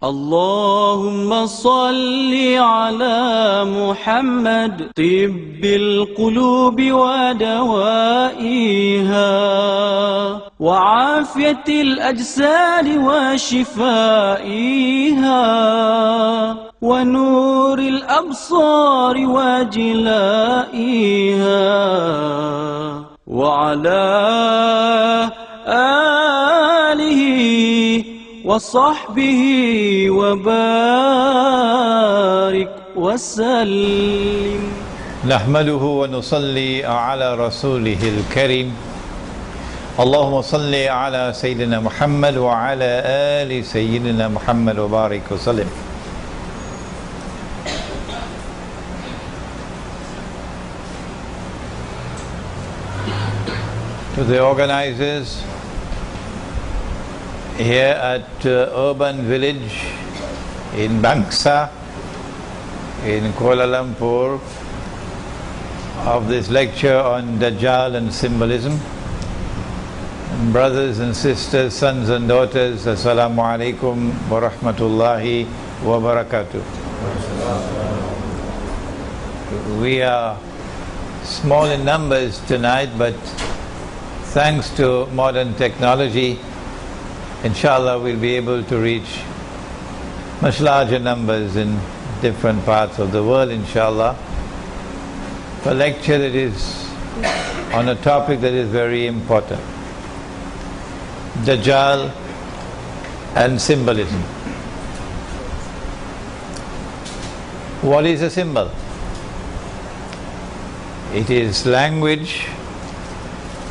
اللهم صل على محمد طب القلوب ودوائها وعافية الأجساد وشفائها ونور الأبصار وجلائها وعلى آله وصحبه وبارك وسلم. نحمده ونصلي على رسوله الكريم. اللهم صل على سيدنا محمد وعلى آل سيدنا محمد وبارك وسلم. To the organizers here at Urban Village in Bangsar in Kuala Lumpur of this lecture on Dajjal and symbolism. And brothers and sisters, sons and daughters, Assalamu alaikum wa rahmatullahi wa barakatuh. We are small in numbers tonight, but thanks to modern technology, inshallah we'll be able to reach much larger numbers in different parts of the world, inshallah. A lecture that is on a topic that is very important: Dajjal and symbolism. What is a symbol? It is language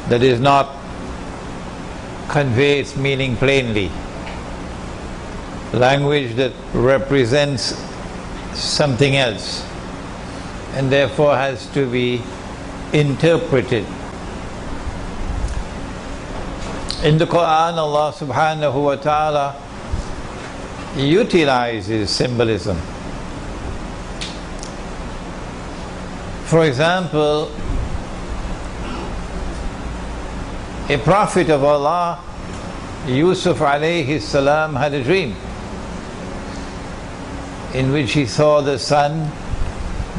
that is not convey its meaning plainly. Language that represents something else and therefore has to be interpreted. In the Qur'an, Allah subhanahu wa ta'ala utilizes symbolism. For example, a prophet of Allah, Yusuf alayhi salam, had a dream in which he saw the sun,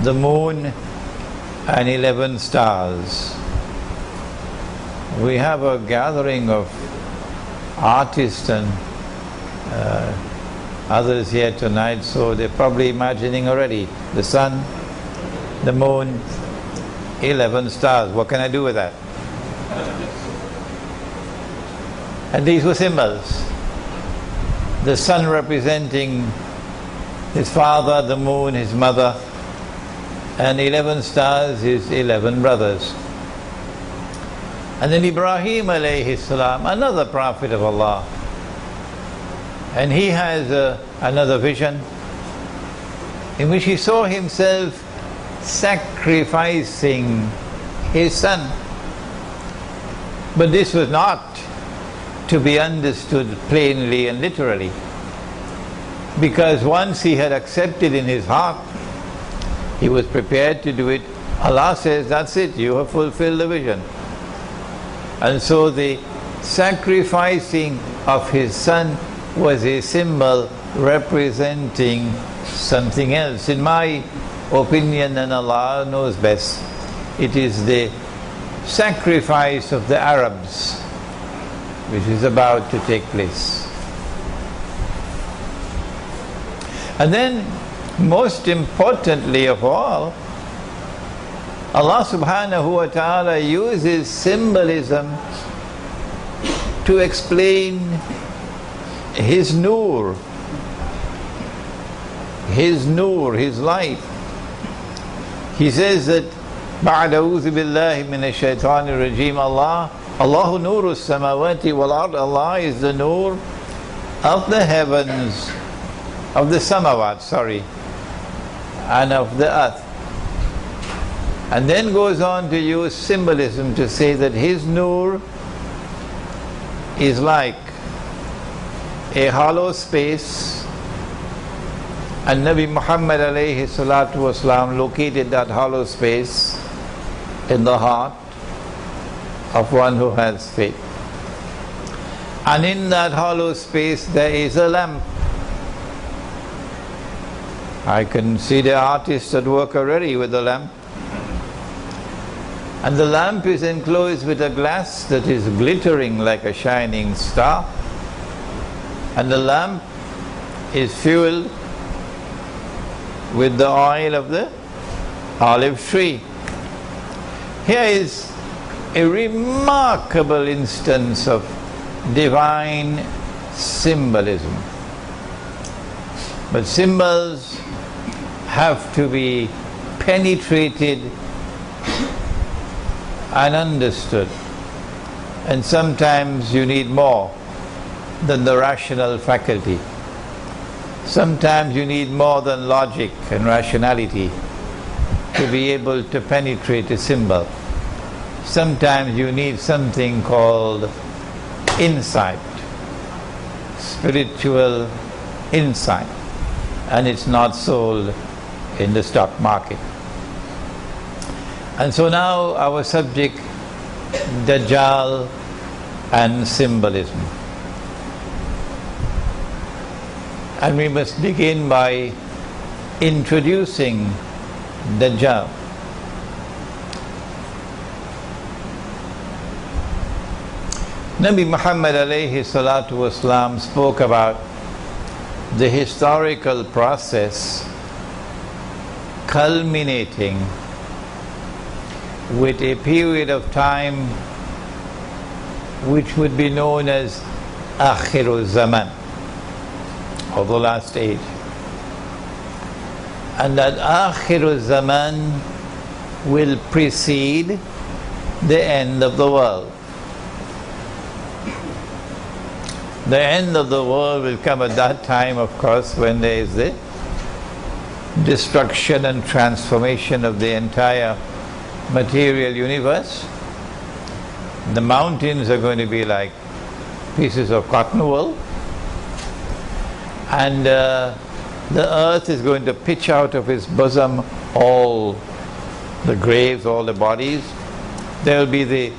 the moon and 11 stars. We have a gathering of artists and others here tonight, so they're probably imagining already the sun, the moon, 11 stars. What can I do with that? And these were symbols. The sun representing his father, the moon his mother, and 11 stars his 11 brothers. And then Ibrahim alayhi salam, another prophet of Allah, and he has another vision in which he saw himself sacrificing his son. But this was not to be understood plainly and literally, because once he had accepted in his heart, he was prepared to do it. Allah says, that's it, you have fulfilled the vision. And so the sacrificing of his son was a symbol representing something else. In my opinion, and Allah knows best, it is the sacrifice of the Arabs which is about to take place. And then, most importantly of all, Allah subhanahu wa ta'ala uses symbolism to explain His nur, His light. He says that بعد أعوذ بالله من الشيطان الرجيم, Allahu nuru samawati wal ard. Allah is the nur of the heavens, of the samawat, and of the earth. And then goes on to use symbolism to say that His nur is like a hollow space, and Nabi Muhammad alayhi salatu wasalam located that hollow space in the heart of one who has faith. And in that hollow space there is a lamp. I can see the artists at work already with the lamp. And the lamp is enclosed with a glass that is glittering like a shining star. And the lamp is fueled with the oil of the olive tree. Here is a remarkable instance of divine symbolism. But symbols have to be penetrated and understood. And sometimes you need more than the rational faculty. Sometimes you need more than logic and rationality to be able to penetrate a symbol. Sometimes you need something called insight, spiritual insight, and it's not sold in the stock market. And so now our subject, Dajjal and symbolism. And we must begin by introducing Dajjal. Nabi Muhammad alayhi salatu wasalam spoke about the historical process culminating with a period of time which would be known as Akhiru Zaman, or the last age. And that Akhiru Zaman will precede the end of the world. The end of the world will come at that time, of course, when there is the destruction and transformation of the entire material universe. The mountains are going to be like pieces of cotton wool, and the earth is going to pitch out of its bosom all the graves, all the bodies. There will be the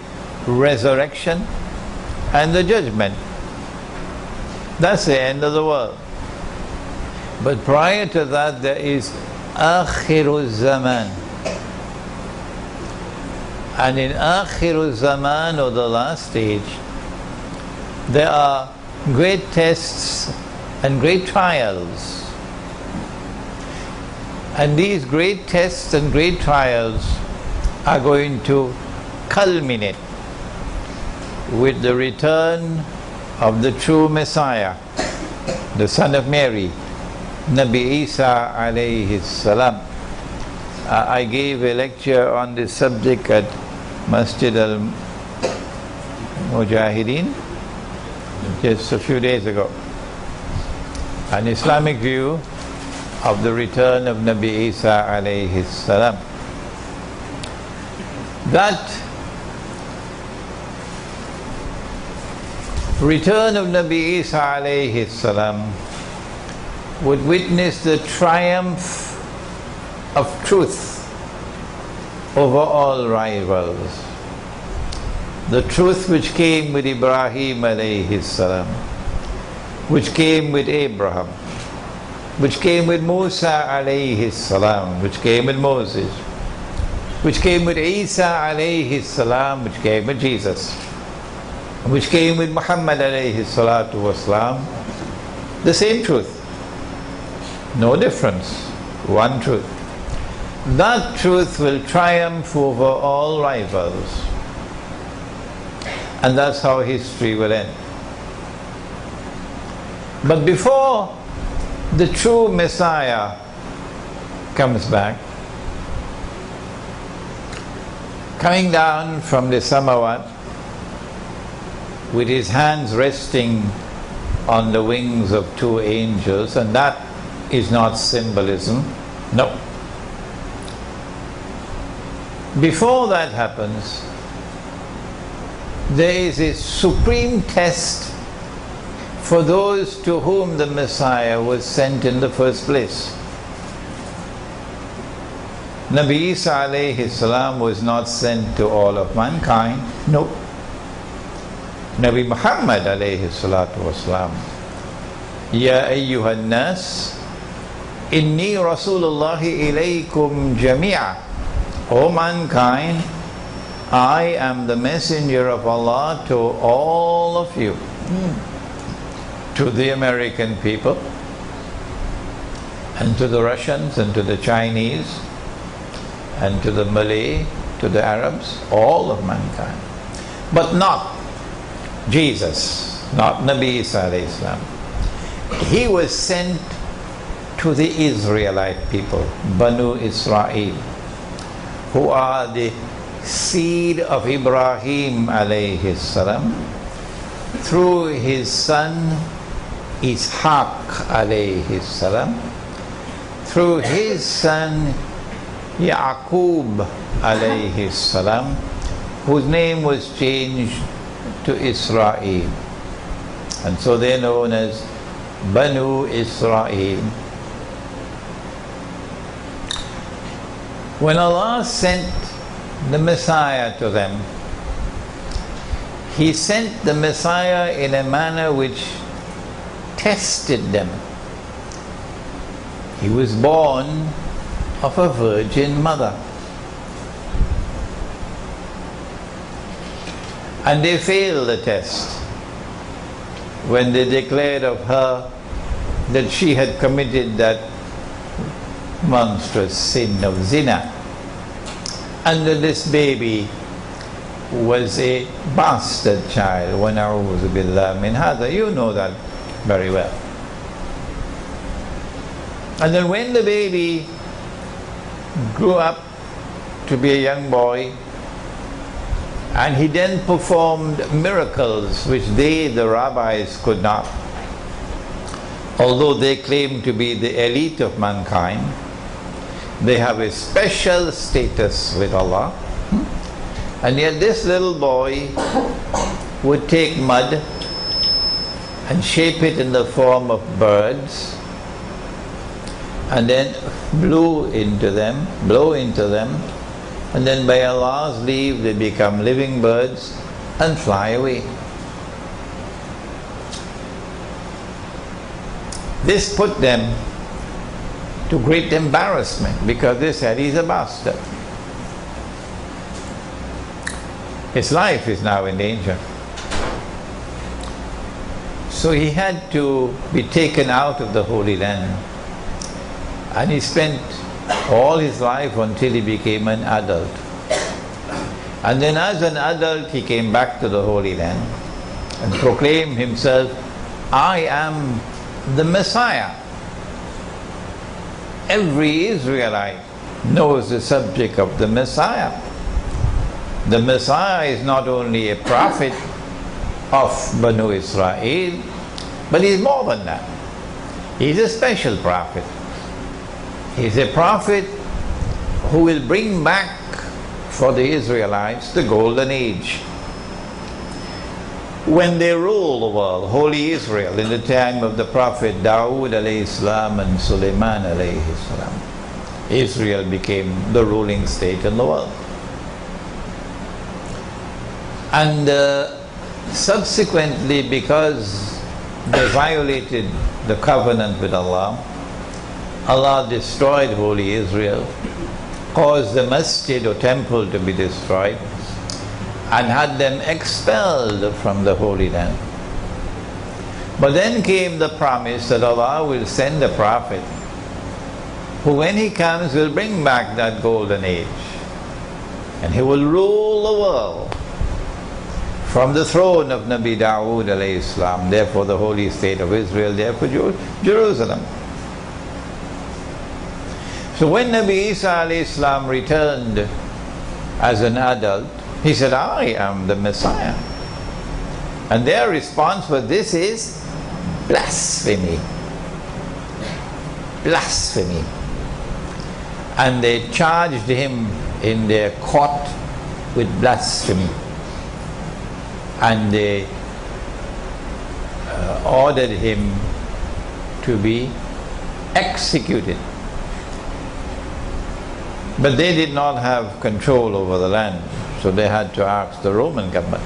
resurrection and the judgment. That's the end of the world. But prior to that there is Akhiru Zaman. And in Akhiru Zaman, or the last stage, there are great tests and great trials. And these great tests and great trials are going to culminate with the return of the true Messiah, the son of Mary, Nabi Isa alayhi salam. I gave a lecture on this subject at Masjid al-Mujahideen just a few days ago. An Islamic view of the return of Nabi Isa alayhi salam. That return of Nabi Isa alayhi salam would witness the triumph of truth over all rivals. The truth which came with Ibrahim alayhi salam, which came with Abraham, which came with Musa alayhi salam, which came with Moses, which came with Isa alayhi salam, which came with Jesus, which came with Muhammad alayhi salatu wasalam. The same truth, no difference, one truth. That truth will triumph over all rivals, and that's how history will end. But before the true Messiah comes back, coming down from the Samawat with his hands resting on the wings of two angels, and that is not symbolism, no. Before that happens, there is a supreme test for those to whom the Messiah was sent in the first place. Nabi Isa alayhi salam was not sent to all of mankind, no. Nabi Muhammad alayhi salatu wasalam, Ya ayyuhan nas, Inni Rasulullahi ilaykum jami'a. O mankind, I am the messenger of Allah to all of you. To the American people, and to the Russians, and to the Chinese, and to the Malay, to the Arabs, all of mankind. But not Jesus, not Nabi Isa alayhi salam. He was sent to the Israelite people, Banu Israel, who are the seed of Ibrahim alayhi salam, through his son Ishaq alayhi salam, through his son Yaqub alayhi salam, whose name was changed to Israel. And so they're known as Banu Israel. When Allah sent the Messiah to them, He sent the Messiah in a manner which tested them. He was born of a virgin mother. And they failed the test when they declared of her that she had committed that monstrous sin of zina, and that this baby was a bastard child. Wa na'udhu billah min hadha. You know that very well. And then when the baby grew up to be a young boy, and he then performed miracles which they, the rabbis, could not, although they claim to be the elite of mankind, they have a special status with Allah. And yet this little boy would take mud and shape it in the form of birds, and then blow into them, and then by Allah's leave they become living birds and fly away. This put them to great embarrassment, because they said he's a bastard. His life is now in danger. So he had to be taken out of the Holy Land. And he spent all his life until he became an adult. And then as an adult he came back to the Holy Land and proclaimed himself, I am the Messiah. Every Israelite knows the subject of the Messiah. The Messiah is not only a prophet of Banu Israel, but he's more than that. He's a special prophet. He's a prophet who will bring back for the Israelites the golden age, when they rule the world, holy Israel, in the time of the Prophet Dawood alayhi salam and Sulaiman alayhi salam. Israel became the ruling state in the world. And subsequently, because they violated the covenant with Allah, Allah destroyed holy Israel, caused the masjid or temple to be destroyed, and had them expelled from the Holy Land. But then came the promise that Allah will send a prophet who, when he comes, will bring back that golden age, and he will rule the world from the throne of Nabi Dawood alayhi salam, therefore the holy state of Israel, therefore Jerusalem. So when Nabi Isa alayhi salam returned as an adult, he said, I am the Messiah. And their response was, this is blasphemy. Blasphemy. And they charged him in their court with blasphemy. And they ordered him to be executed. But they did not have control over the land, so they had to ask the Roman government.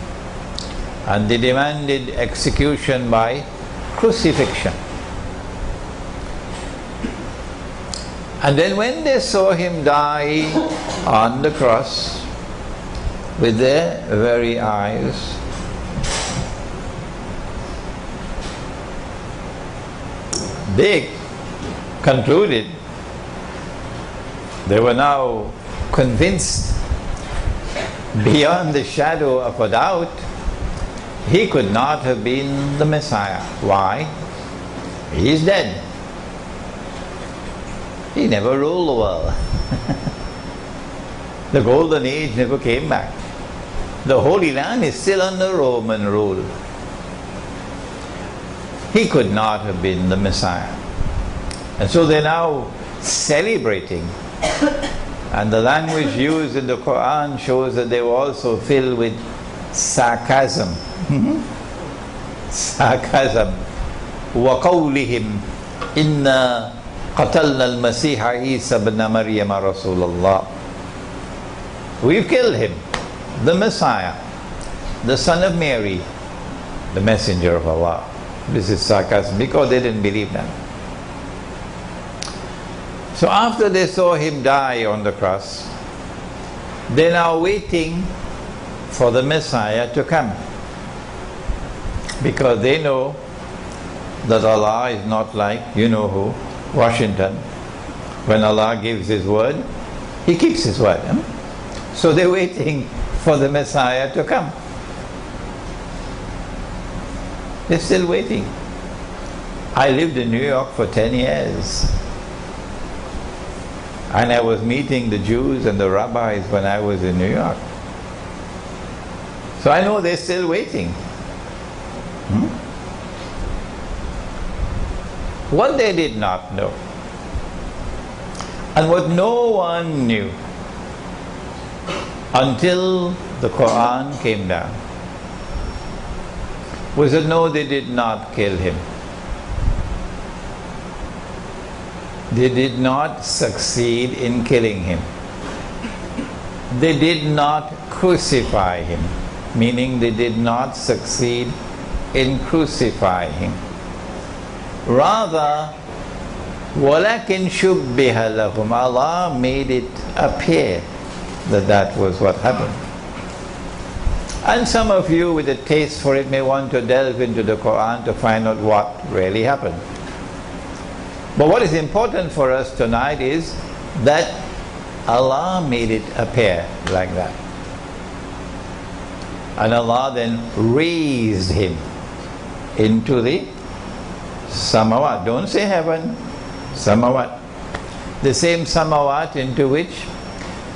And they demanded execution by crucifixion. And then when they saw him die on the cross with their very eyes, they concluded, they were now convinced beyond the shadow of a doubt, he could not have been the Messiah. Why? He is dead. He never ruled the world. The golden age never came back. The Holy Land is still under Roman rule. He could not have been the Messiah. And so they're now celebrating. And the language used in the Qur'an shows that they were also filled with sarcasm. Sarcasm. وَقَوْلِهِمْ إِنَّا قَتَلْنَا الْمَسِيحَ عِيسَى بْنَ مَرْيَمَ رَسُولَ اللَّهِ. We've killed him, the Messiah, the son of Mary, the messenger of Allah. This is sarcasm because they didn't believe that. So after they saw him die on the cross, they're now waiting for the Messiah to come. Because they know that Allah is not like, you know who, Washington. When Allah gives His word, He keeps His word. So they're waiting for the Messiah to come. They're still waiting. I lived in New York for 10 years. And I was meeting the Jews and the rabbis when I was in New York. So I know they're still waiting. What they did not know, and what no one knew until the Qur'an came down, was that no, they did not kill him. They did not succeed in killing him. They did not crucify him, meaning they did not succeed in crucifying him. Rather, وَلَكِنْ شُبِّهَ لَهُمْ, Allah made it appear that that was what happened. And some of you with a taste for it may want to delve into the Qur'an to find out what really happened. But what is important for us tonight is that Allah made it appear like that. And Allah then raised him into the samawat. Don't say heaven, samawat. The same samawat into which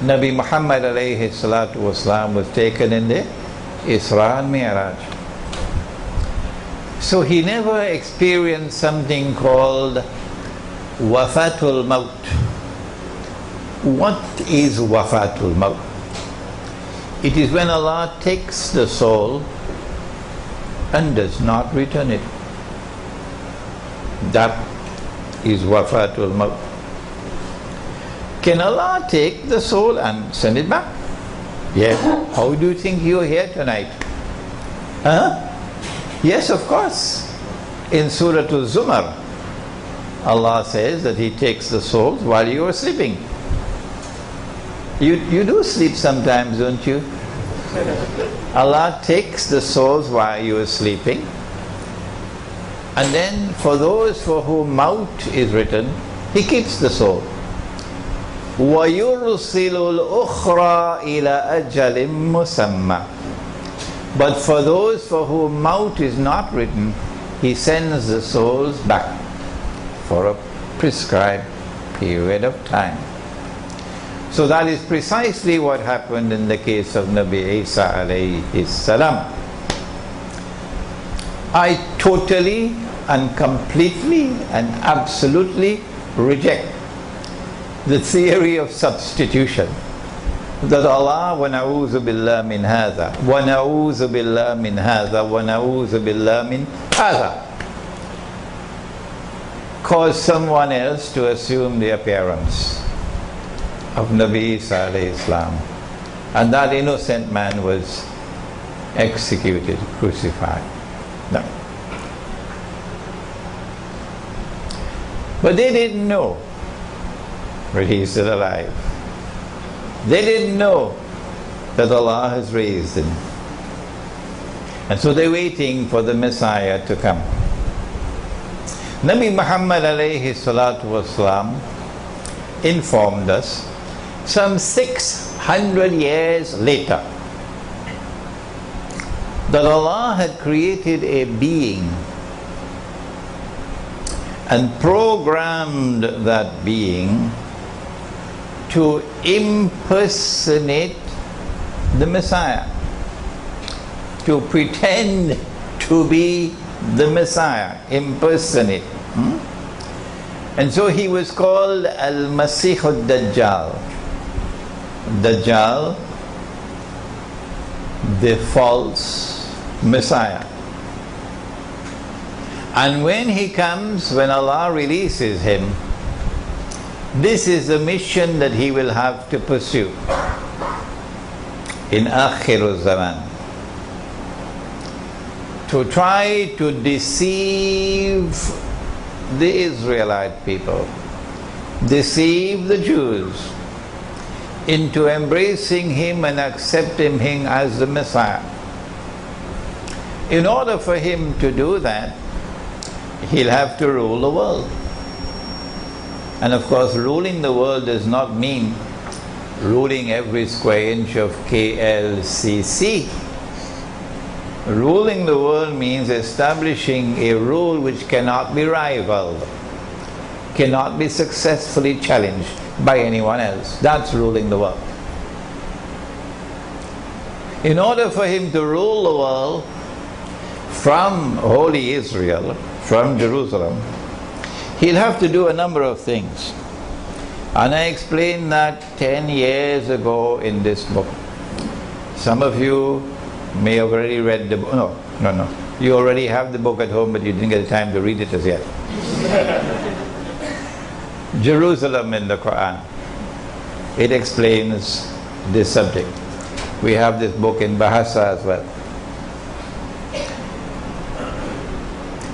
Nabi Muhammad alayhi salatu wasalam was taken in the Isra and Mi'raj. So he never experienced something called Wafatul Maut. What is Wafatul Maut? It is when Allah takes the soul and does not return it. That is Wafatul Maut. Can Allah take the soul and send it back? Yes. How do you think you are here tonight? Yes, of course. In Surah Al-Zumar, Allah says that He takes the souls while you are sleeping. You do sleep sometimes, don't you? Allah takes the souls while you are sleeping. And then for those for whom maut is written, He keeps the soul. وَيُرْسِلُ الْأُخْرَى إِلَى أَجَلٍ مُسَمَّى. But for those for whom maut is not written, He sends the souls back for a prescribed period of time. So that is precisely what happened in the case of Nabi Isa alayhi salam. I totally and completely and absolutely reject the theory of substitution. That Allah, wa na'udhu billah min hadha, wa na'udhu billah min hadha, wa na'udhu billah min hadha, caused someone else to assume the appearance of Nabi Isa alayhi salam. And that innocent man was executed, crucified. No. But they didn't know but he's still alive. They didn't know that Allah has raised him. And so they're waiting for the Messiah to come. Nabi Muhammad alayhi salatu wasalam informed us some 600 years later that Allah had created a being and programmed that being to impersonate the Messiah, to pretend to be the Messiah, impersonate. And so he was called Al-Masih Ad-Dajjal. Dajjal, the false Messiah. And when he comes, when Allah releases him, this is the mission that he will have to pursue in Akhir Zaman, to try to deceive the Israelite people, deceive the Jews into embracing him and accepting him as the Messiah. In order for him to do that, he'll have to rule the world. And of course, ruling the world does not mean ruling every square inch of KLCC. Ruling the world means establishing a rule which cannot be rivaled, cannot be successfully challenged by anyone else. That's ruling the world. In order for him to rule the world from Holy Israel, from Jerusalem, he'll have to do a number of things. And I explained that 10 years ago in this book. Some of you may have already read the book. No. You already have the book at home, but you didn't get the time to read it as yet. Jerusalem in the Qur'an. It explains this subject. We have this book in Bahasa as well.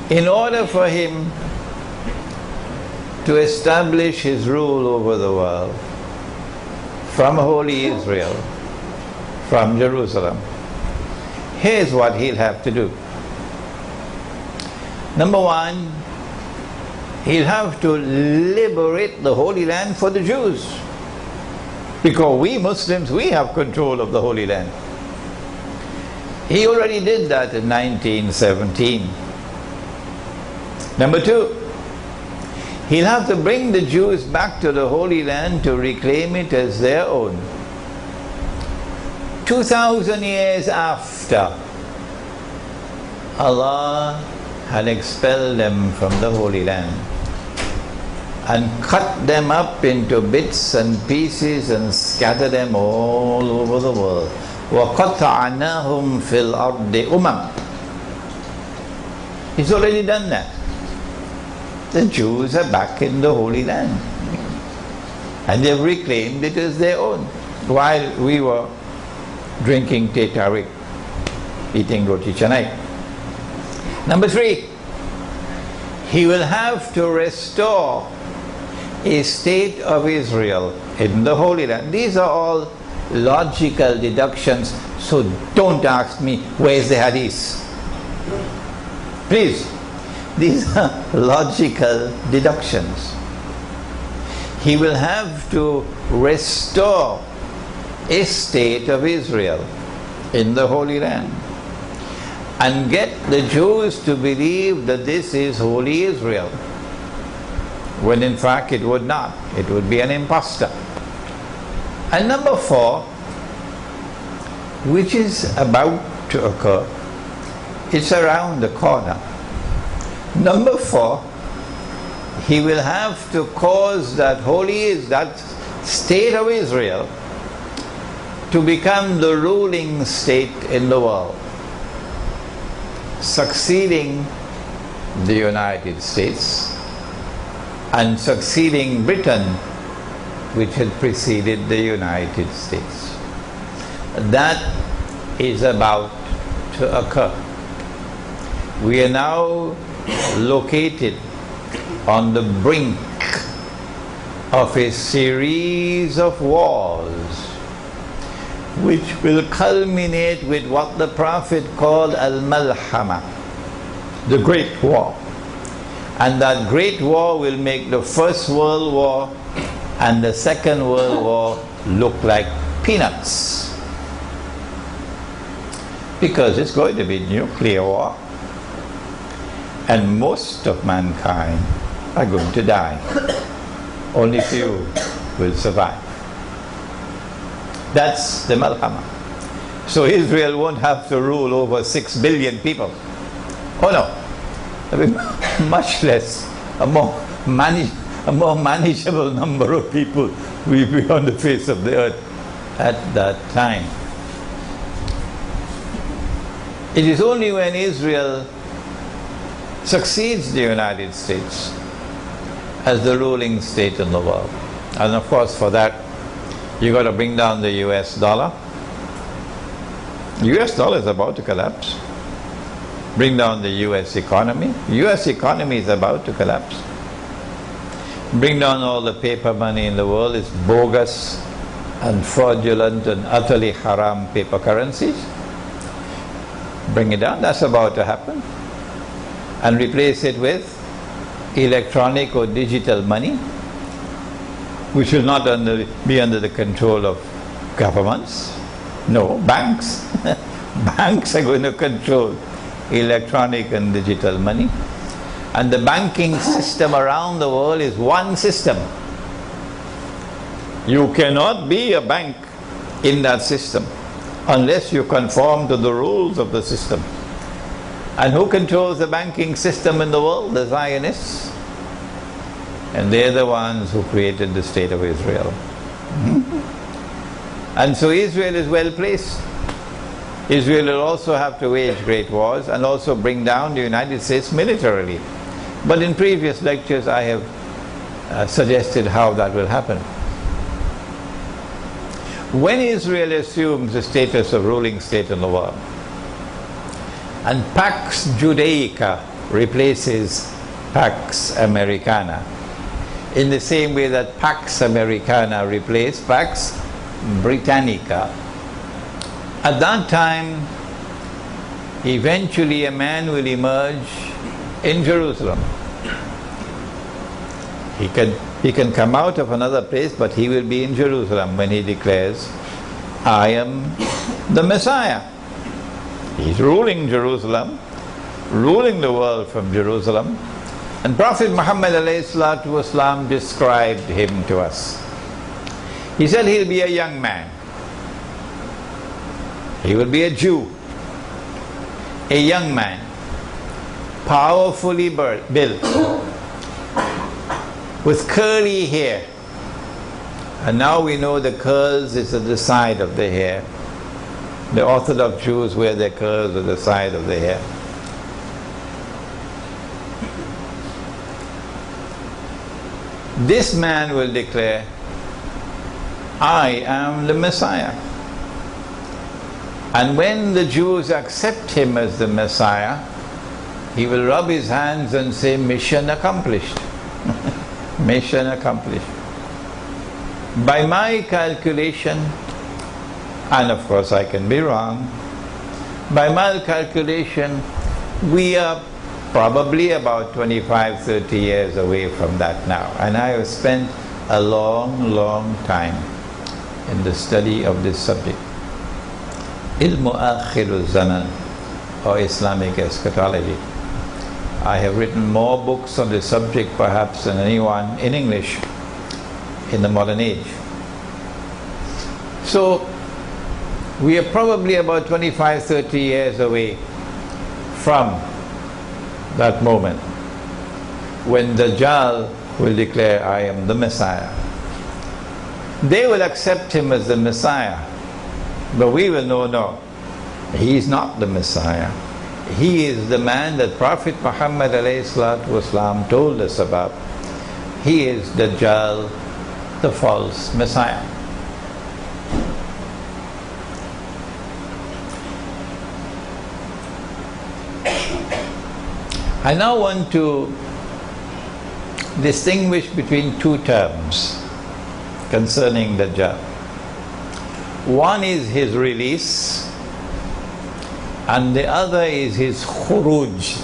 In order for him to establish his rule over the world from Holy Israel, from Jerusalem, here's what he'll have to do. Number one, he'll have to liberate the Holy Land for the Jews. Because we Muslims, we have control of the Holy Land. He already did that in 1917. Number two, he'll have to bring the Jews back to the Holy Land to reclaim it as their own. 2,000 years after Allah had expelled them from the Holy Land and cut them up into bits and pieces and scattered them all over the world. وَقَطَعْنَاهُمْ فِي الْأَرْضِ أُمَمٍ. He's already done that. The Jews are back in the Holy Land and they've reclaimed it as their own, while we were drinking teh tarik, eating roti canai. Number three, he will have to restore a state of Israel in the Holy Land. These are all logical deductions, so don't ask me where's the hadith. Please. These are logical deductions. He will have to restore a state of Israel in the Holy Land and get the Jews to believe that this is Holy Israel, when in fact it would not. It would be an impostor. And number four, which is about to occur, it's around the corner. Number four, he will have to cause that that state of Israel to become the ruling state in the world, succeeding the United States and succeeding Britain, which had preceded the United States. That is about to occur. We are now located on the brink of a series of wars which will culminate with what the Prophet called Al-Malhama, the Great War. And that Great War will make the First World War and the Second World War look like peanuts. Because it's going to be nuclear war. And most of mankind are going to die. Only few will survive. That's the Malhama. So Israel won't have to rule over 6 billion people. Oh no. I mean, much less. A more manageable number of people will be on the face of the earth at that time. It is only when Israel succeeds the United States as the ruling state in the world. And of course for that you got to bring down the US dollar. US dollar is about to collapse. Bring down the US economy. US economy is about to collapse. Bring down all the paper money in the world. It's bogus and fraudulent and utterly haram paper currencies. Bring it down. That's about to happen. And replace it with electronic or digital money, which will not be under the control of governments. No, banks. Banks are going to control electronic and digital money. And the banking system around the world is one system. You cannot be a bank in that system unless you conform to the rules of the system. And who controls the banking system in the world? The Zionists. And they're the ones who created the state of Israel. And so Israel is well placed. Israel will also have to wage great wars and also bring down the United States militarily. But in previous lectures I have suggested how that will happen. When Israel assumes the status of ruling state in the world, and Pax Judaica replaces Pax Americana, in the same way that Pax Americana replaced Pax Britannica. At that time, eventually a man will emerge in Jerusalem. He can come out of another place, but he will be in Jerusalem when he declares, I am the Messiah. He's ruling Jerusalem, ruling the world from Jerusalem. And Prophet Muhammad ﷺ described him to us. He said he'll be a young man. He will be a Jew, a young man, powerfully built, with curly hair. And now we know the curls is at the side of the hair. The Orthodox Jews wear their curls at the side of the hair. This man will declare, I am the Messiah. And when the Jews accept him as the Messiah, he will rub his hands and say, mission accomplished. Mission accomplished. By my calculation, and of course I can be wrong, by my calculation, we are probably about 25-30 years away from that now. And I have spent a long time in the study of this subject. Ilmu Akhirul Zaman, or Islamic eschatology. I have written more books on this subject perhaps than anyone in English in the modern age. So we are probably about 25-30 years away from that moment when Dajjal will declare, I am the Messiah. They will accept him as the Messiah, but we will know, no, he is not the Messiah. He is the man that Prophet Muhammad ﷺ told us about. He is Dajjal, the false Messiah. I now want to distinguish between two terms. concerning Dajjal. One is his release, and the other is his khuruj.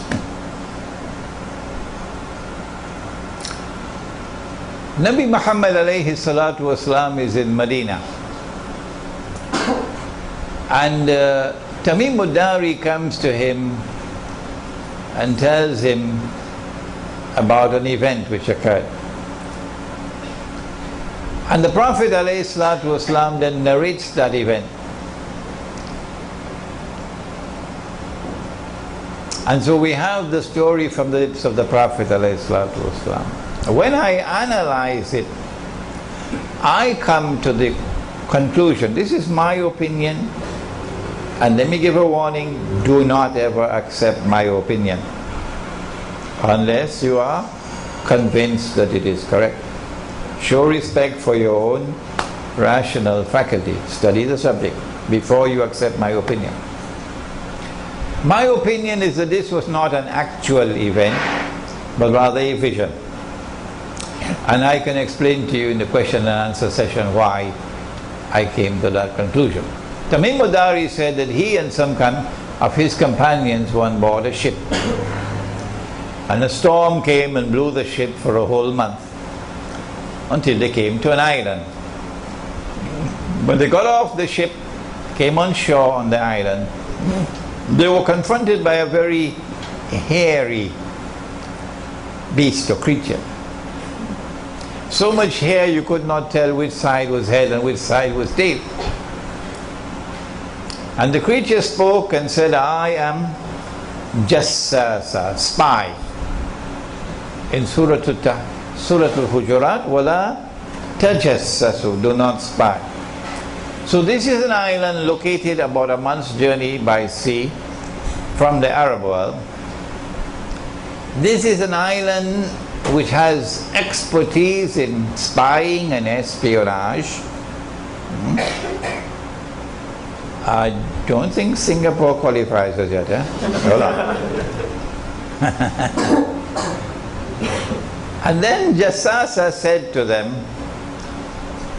Nabi Muhammad alayhi salatu wasalam is in Medina, and Tamim Uddari comes to him and tells him about an event which occurred. And the Prophet alayhi salatu wasalam then narrates that event. And so we have the story from the lips of the Prophet alayhi salatu wasalam. When I analyze it, I come to the conclusion, this is my opinion, and let me give a warning, do not ever accept my opinion unless you are convinced that it is correct. Show respect for your own rational faculty. Study the subject before you accept my opinion. My opinion is that this was not an actual event, but rather a vision. And I can explain to you in the question and answer session why I came to that conclusion. Tamim Uddari said that he and some of his companions were on board a ship. And a storm came and blew the ship for a whole month until they came to an island. When they got off the ship, came on shore on the island, they were confronted by a very hairy beast or creature. So much hair you could not tell which side was head and which side was tail. And the creature spoke and said, I am Jassasa, spy. In Surah Al-Hujurat, wala tajassasu, do not spy. So this is an island located about a month's journey by sea from the Arab world. This is an island which has expertise in spying and espionage. I don't think Singapore qualifies as yet, eh? Hold on. And then Jassasa said to them,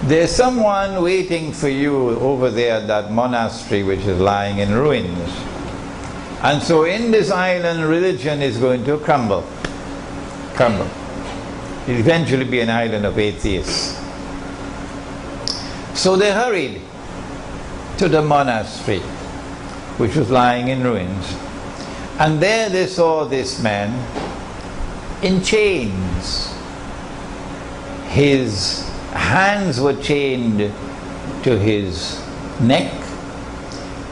there's someone waiting for you over there at that monastery which is lying in ruins. And so in this island, religion is going to crumble. It'll eventually be an island of atheists. So they hurried to the monastery, which was lying in ruins. And there they saw this man in chains. His hands were chained to his neck,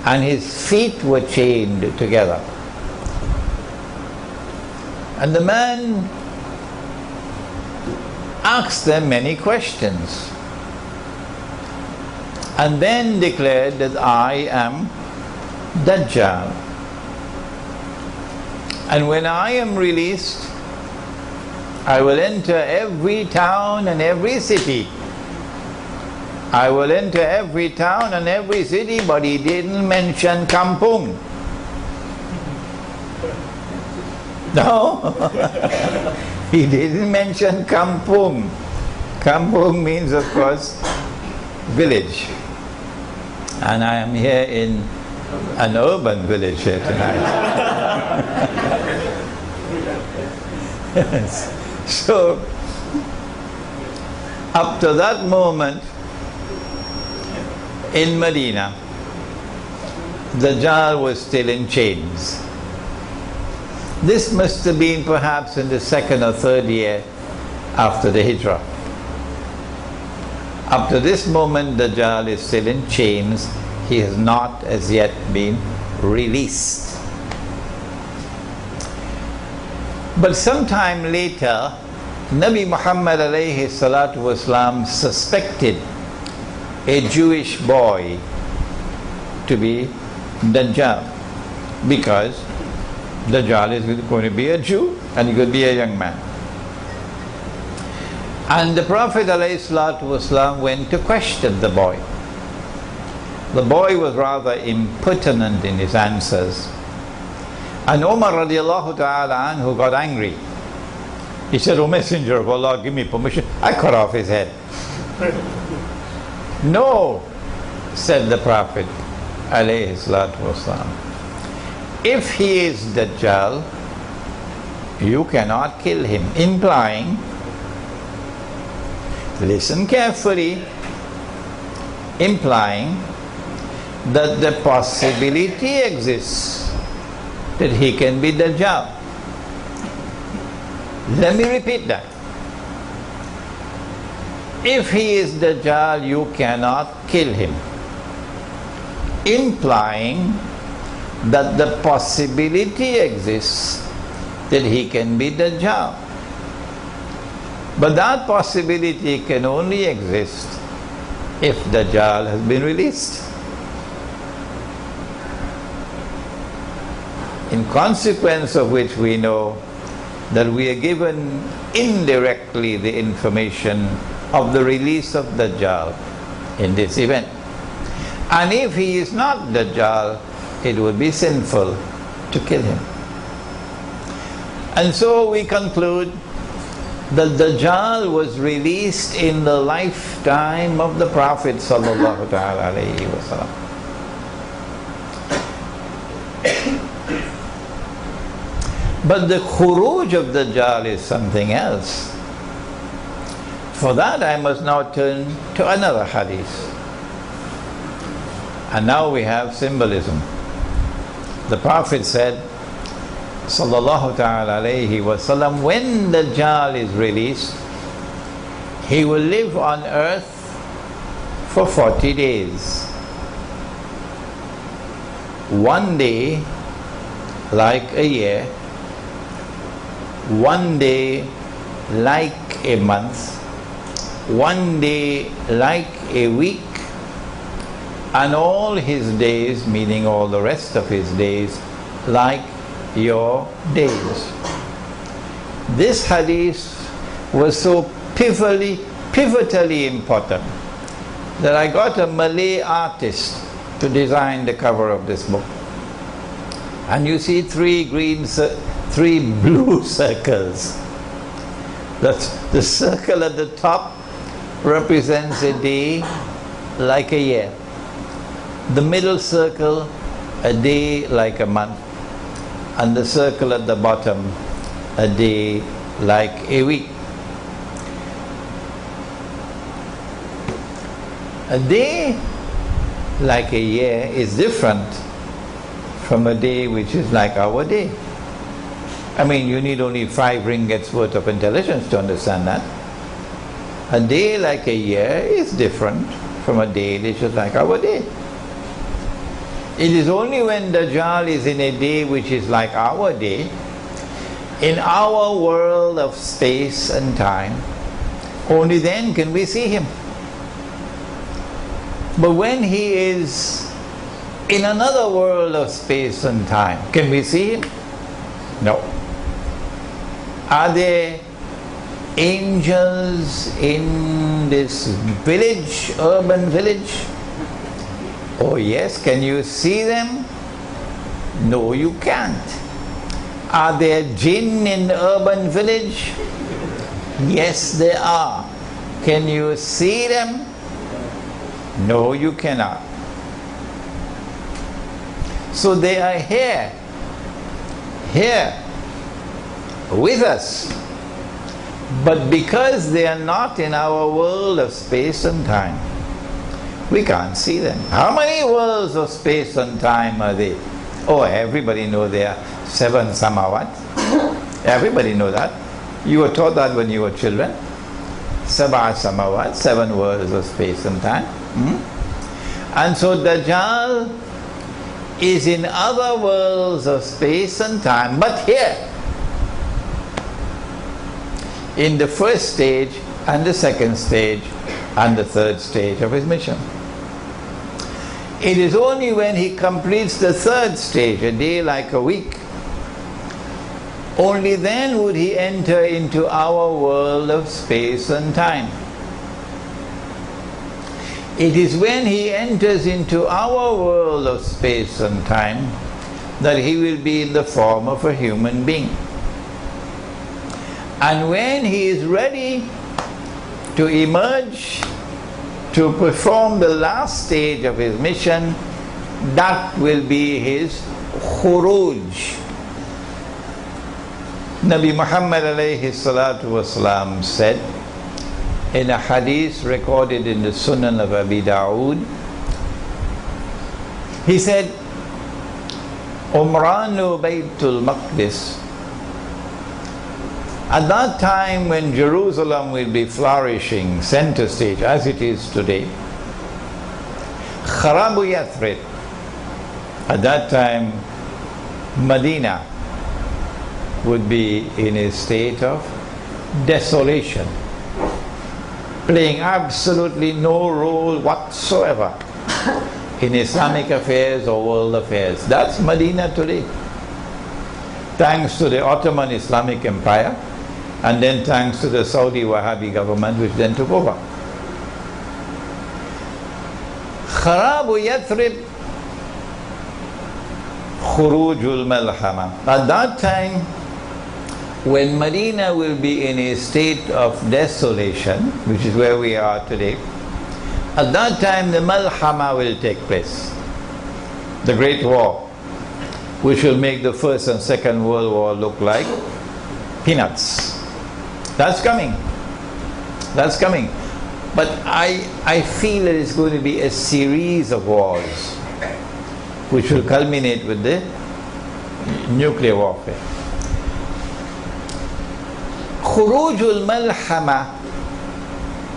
and his feet were chained together. And the man asked them many questions, and then declared that I am Dajjal. And when I am released, I will enter every town and every city. I will enter every town and every city, but he didn't mention Kampung. No, he didn't mention Kampung. Kampung means, of course, village. And I am here in an urban village here tonight. Yes. So, up to that moment in Medina, Dajjal was still in chains. This must have been perhaps in the 2nd or 3rd year after the Hijrah. Up to this moment, Dajjal is still in chains. He has not as yet been released. But sometime later, Nabi Muhammad alayhi salatu wasalam suspected a Jewish boy to be Dajjal, because Dajjal is going to be a Jew and he could be a young man. And the Prophet ﷺ went to question the boy. The boy was rather impertinent in his answers. And Umar radiallahu ta'ala anhu got angry. He said, "O Messenger of Allah, give me permission." I cut off his head. No, said the Prophet alayhi salatu wasalam. If he is Dajjal, you cannot kill him, implying, listen carefully, implying that the possibility exists that he can be Dajjal. Let me repeat that. If he is Dajjal, you cannot kill him, implying that the possibility exists that he can be Dajjal. But that possibility can only exist if Dajjal has been released. In consequence of which we know that we are given indirectly the information of the release of Dajjal in this event. And if he is not Dajjal, it would be sinful to kill him. And so we conclude that Dajjal was released in the lifetime of the Prophet sallallahu alaihi wasallam. But the khuruj of Dajjal is something else. For that I must now turn to another hadith. And now we have symbolism. The Prophet said, sallallahu ta'ala alayhi wasallam, when Dajjal is released, he will live on earth for 40 days. One day like a year, one day like a month, one day like a week, and all his days, meaning all the rest of his days, like your days. This hadith was so pivotally important that I got a Malay artist to design the cover of this book. And you see three blue circles. The circle at the top represents a day like a year. The middle circle, a day like a month. And the circle at the bottom, a day like a week. A day like a year is different from a day which is like our day. I mean, you need only 5 ringgits worth of intelligence to understand that. A day like a year is different from a day which is like our day. It is only when Dajjal is in a day which is like our day, in our world of space and time, only then can we see him. But when he is in another world of space and time, can we see him? No. Are there angels in this village, urban village? Oh yes, can you see them? No, you can't. Are there jinn in the urban village? Yes, there are. Can you see them? No, you cannot. So they are here with us. But because they are not in our world of space and time, we can't see them. How many worlds of space and time are there? Oh, everybody knows there are 7 samawat. Everybody knows that. You were taught that when you were children. 7 samawat, 7 worlds of space and time. And so Dajjal is in other worlds of space and time, but here, in the first stage and the second stage and the third stage of his mission. It is only when he completes the third stage, a day like a week, only then would he enter into our world of space and time. It is when he enters into our world of space and time that he will be in the form of a human being. And when he is ready to emerge to perform the last stage of his mission. That will be his khuruj. Nabi Muhammad alayhi salatu wasalam said in a hadith recorded in the Sunan of Abi Dawood, he said, Umranu Baytul Maqdis. At that time when Jerusalem will be flourishing, center stage as it is today, Kharabu Yathrib, at that time Medina would be in a state of desolation, playing absolutely no role whatsoever in Islamic affairs or world affairs. That's Medina today. Thanks to the Ottoman Islamic Empire, and then thanks to the Saudi Wahhabi government, which then took over. Kharabu Yathrib, Khurujul Malhama. At that time, when Medina will be in a state of desolation, which is where we are today, at that time the Malhama will take place. The Great War, which will make the First and Second World War look like peanuts. That's coming. That's coming. But I feel that it's going to be a series of wars, which will culminate with the nuclear warfare. Khurujul Malhama,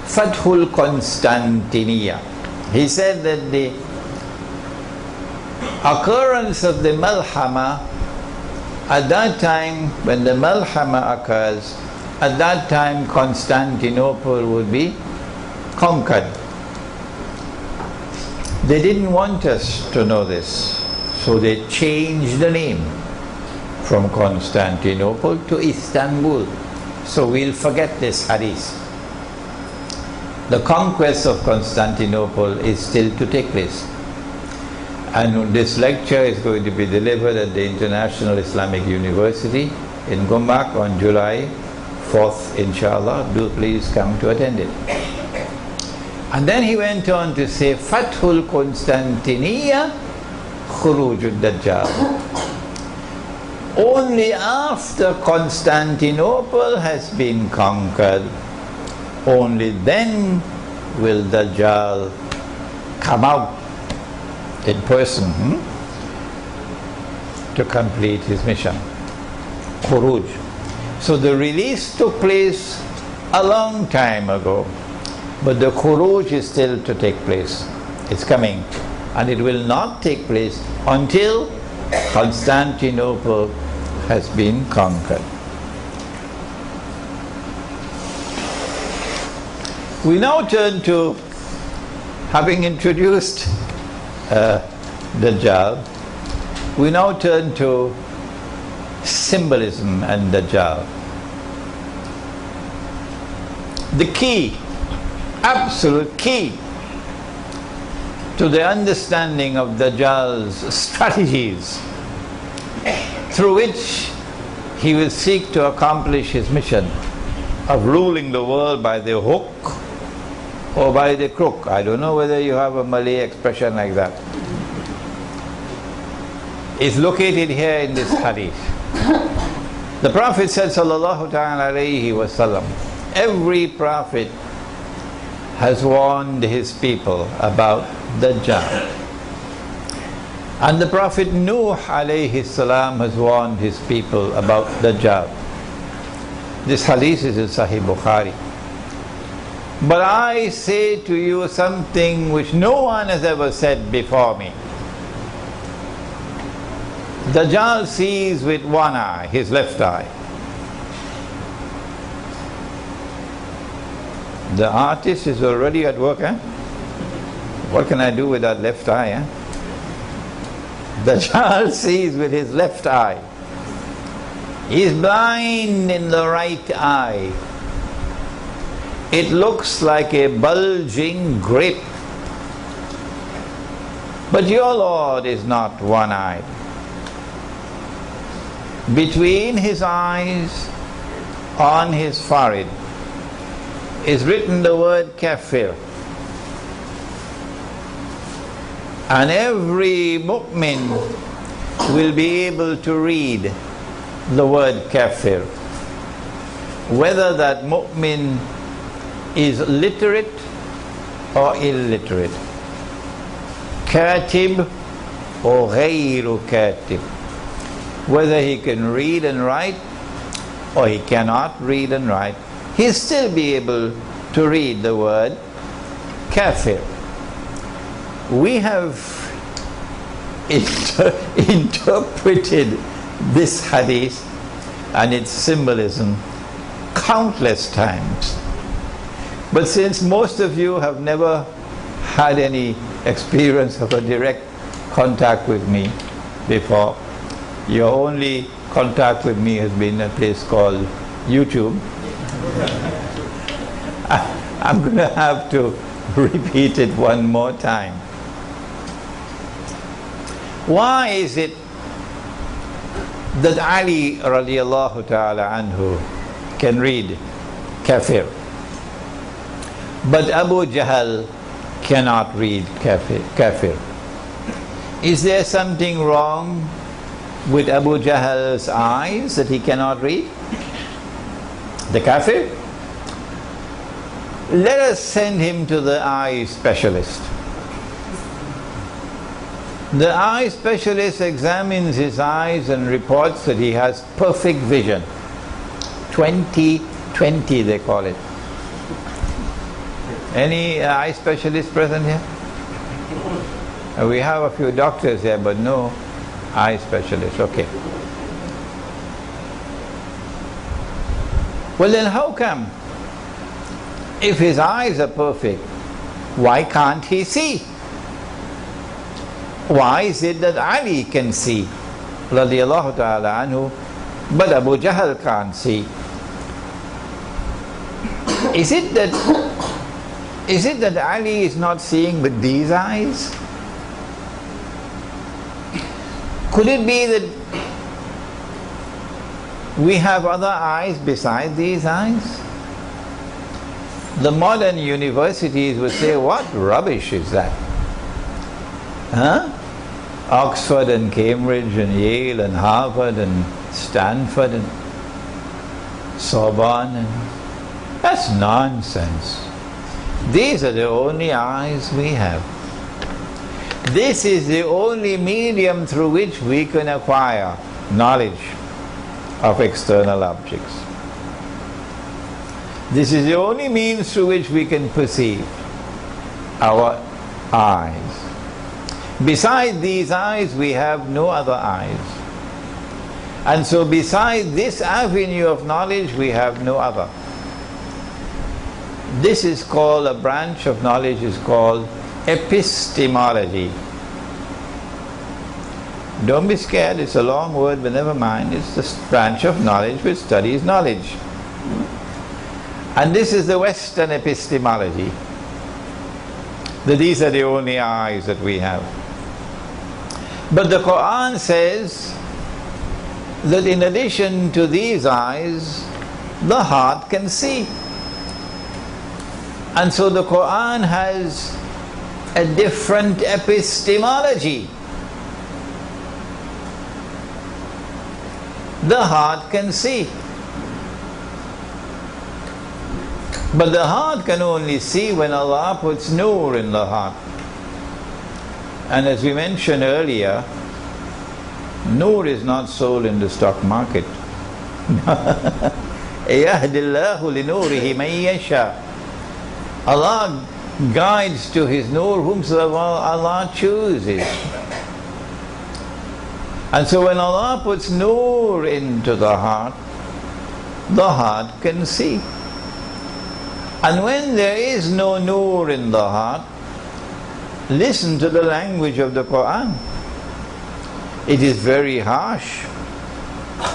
Fathul Constantinia. He said that the occurrence of the Malhama, at that time, when the Malhama occurs, at that time Constantinople would be conquered. They didn't want us to know this, so they changed the name from Constantinople to Istanbul. So we'll forget this hadith. The conquest of Constantinople is still to take place. And this lecture is going to be delivered at the International Islamic University in Gombak on July 4th, inshallah. Do please come to attend it. And then he went on to say, Fathul Constantiniya, Khurujud Dajjal. Only after Constantinople has been conquered, only then will Dajjal come out in person to complete his mission. Khuruj. So the release took place a long time ago, but the Khuruj is still to take place. It's coming, and it will not take place until Constantinople has been conquered. We now turn to, having introduced Dajjal, we now turn to symbolism and Dajjal. The key, absolute key to the understanding of Dajjal's strategies through which he will seek to accomplish his mission of ruling the world by the hook or by the crook. I don't know whether you have a Malay expression like that. It's located here in this hadith. The Prophet said, sallallahu ta'ala alayhi wa sallam, every prophet has warned his people about Dajjal. And the Prophet Nuh alayhi salam has warned his people about Dajjal. This hadith is in Sahih Bukhari. But I say to you something which no one has ever said before me. Dajjal sees with one eye, his left eye. The artist is already at work, eh? What can I do with that left eye, eh? Dajjal sees with his left eye. He is blind in the right eye. It looks like a bulging grape. But your Lord is not one-eyed. Between his eyes, on his forehead, is written the word kafir. And every mu'min will be able to read the word kafir, whether that mu'min is literate or illiterate, katib or ghayru katib, whether he can read and write or he cannot read and write, he'll still be able to read the word kafir. We have interpreted this hadith and its symbolism countless times. But since most of you have never had any experience of a direct contact with me before, your only contact with me has been a place called YouTube. I'm going to have to repeat it one more time. Why is it that Ali radiallahu ta'ala anhu can read kafir, but Abu Jahl cannot read kafir? Is there something wrong with Abu Jahl's eyes that he cannot read the kafir? Let us send him to the eye specialist. The eye specialist examines his eyes and reports that he has perfect vision. 20/20 they call it. Any eye specialist present here? We have a few doctors here, but no eye specialist. Okay. Well then, how come, if his eyes are perfect, why can't he see? Why is it that Ali can see, radiallahu ta'ala anhu, but Abu Jahl can't see? Is it that Ali is not seeing with these eyes? Could it be that we have other eyes besides these eyes? The modern universities would say, what rubbish is that? Huh? Oxford and Cambridge and Yale and Harvard and Stanford and Sorbonne, and that's nonsense. These are the only eyes we have. This is the only medium through which we can acquire knowledge of external objects. This is the only means through which we can perceive, our eyes. Besides these eyes, we have no other eyes. And so besides this avenue of knowledge, we have no other. This is called, a branch of knowledge is called epistemology. Don't be scared, it's a long word, but never mind. It's the branch of knowledge which studies knowledge. And this is the Western epistemology. That these are the only eyes that we have. But the Qur'an says that in addition to these eyes, the heart can see. And so the Qur'an has a different epistemology. The heart can see. But the heart can only see when Allah puts nur in the heart. And as we mentioned earlier, nur is not sold in the stock market. Allah guides to His nur whomsoever Allah chooses. And so when Allah puts nur into the heart can see. And when there is no nur in the heart, listen to the language of the Qur'an. It is very harsh.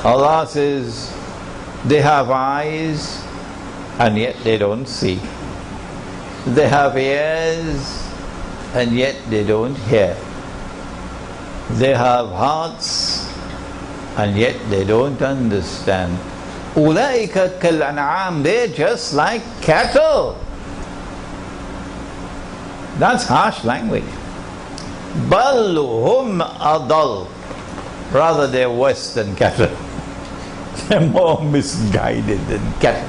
Allah says, they have eyes and yet they don't see. They have ears and yet they don't hear. They have hearts and yet they don't understand. Ulaika kal an'am, they're just like cattle. That's harsh language. Bal hum adal. Rather, they're worse than cattle. They're more misguided than cattle.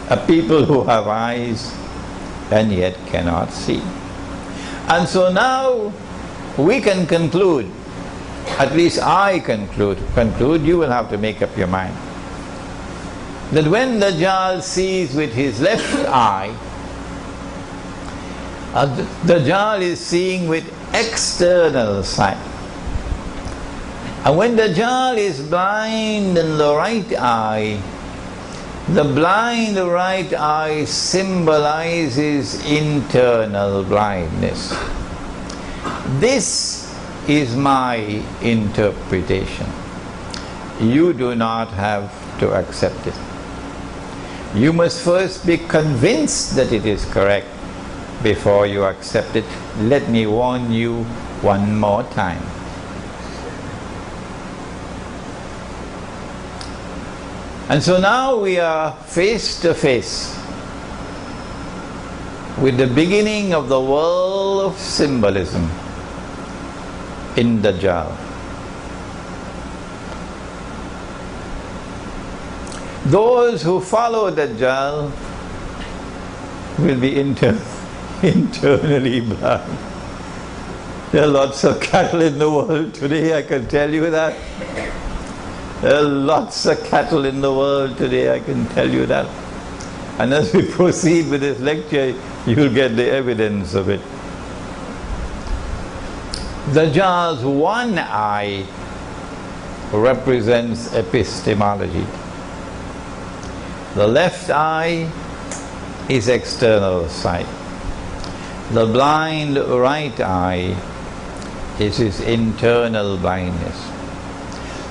A people who have eyes and yet cannot see. And so now we can conclude, at least I conclude, you will have to make up your mind, that when Dajjal sees with his left eye, Dajjal is seeing with external sight. And when Dajjal is blind in the right eye, the blind right eye symbolizes internal blindness. This is my interpretation. You do not have to accept it. You must first be convinced that it is correct before you accept it. Let me warn you one more time. And so now we are face to face with the beginning of the world of symbolism in Dajjal. Those who follow Dajjal will be internally blind. There are lots of cattle in the world today, I can tell you that. There are lots of cattle in the world today, I can tell you that. And as we proceed with this lecture, you'll get the evidence of it. Dajjal's one eye represents epistemology. The left eye is external sight. The blind right eye is his internal blindness.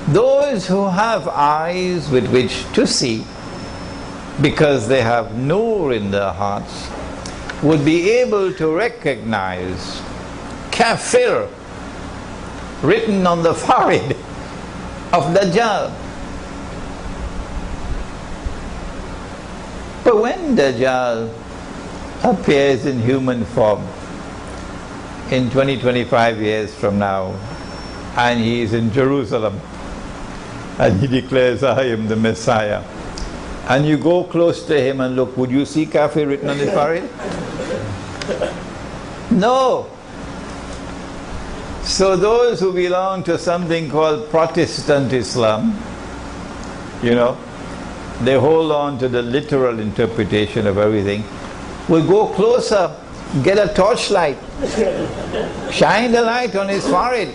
Those who have eyes with which to see, because they have nur in their hearts, would be able to recognize kafir written on the forehead of Dajjal. But when Dajjal appears in human form in 20-25 years from now, and he is in Jerusalem, and he declares, I am the Messiah, and you go close to him and look, would you see kafir written on his forehead? No. So those who belong to something called Protestant Islam, you know, they hold on to the literal interpretation of everything, will go closer, get a torchlight, shine the light on his forehead,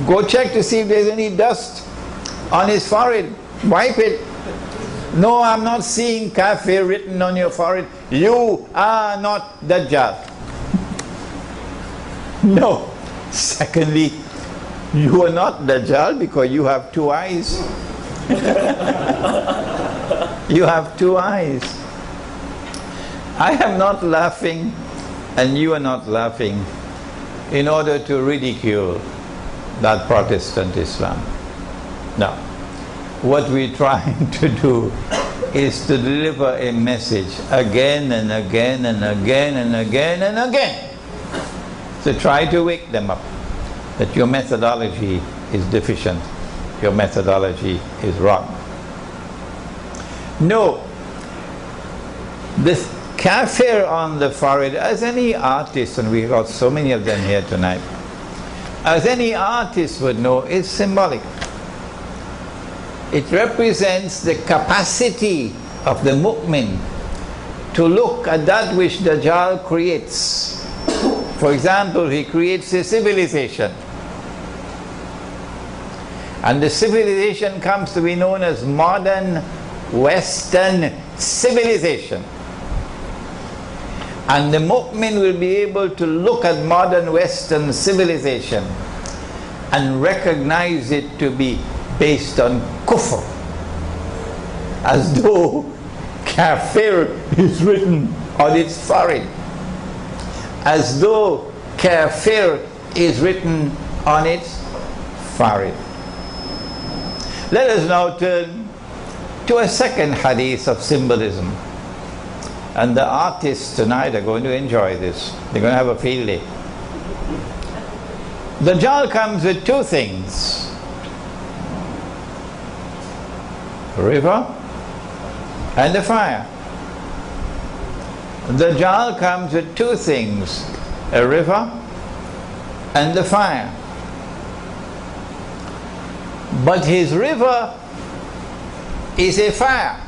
go check to see if there's any dust on his forehead, wipe it. No, I'm not seeing kafir written on your forehead. You are not Dajjal. No. Secondly, you are not Dajjal because you have two eyes. You have two eyes. I am not laughing and you are not laughing in order to ridicule that Protestant Islam. No. What we're trying to do is to deliver a message again and again and again and again and again, to try to wake them up that your methodology is deficient, your methodology is wrong. No, this kafir on the forehead, as any artist, and we got so many of them here tonight, as any artist would know, is symbolic. It represents the capacity of the mu'min to look at that which Dajjal creates. For example, he creates a civilization, and the civilization comes to be known as modern Western civilization. And the mu'min will be able to look at modern Western civilization and recognize it to be based on kufr, as though kafir is written on its forehead, as though kafir is written on its forehead. Let us now turn to a second hadith of symbolism. And the artists tonight are going to enjoy this. They're going to have a field day. Dajjal comes with two things: a river and a fire. Dajjal comes with two things: a river and a fire. But his river is a fire,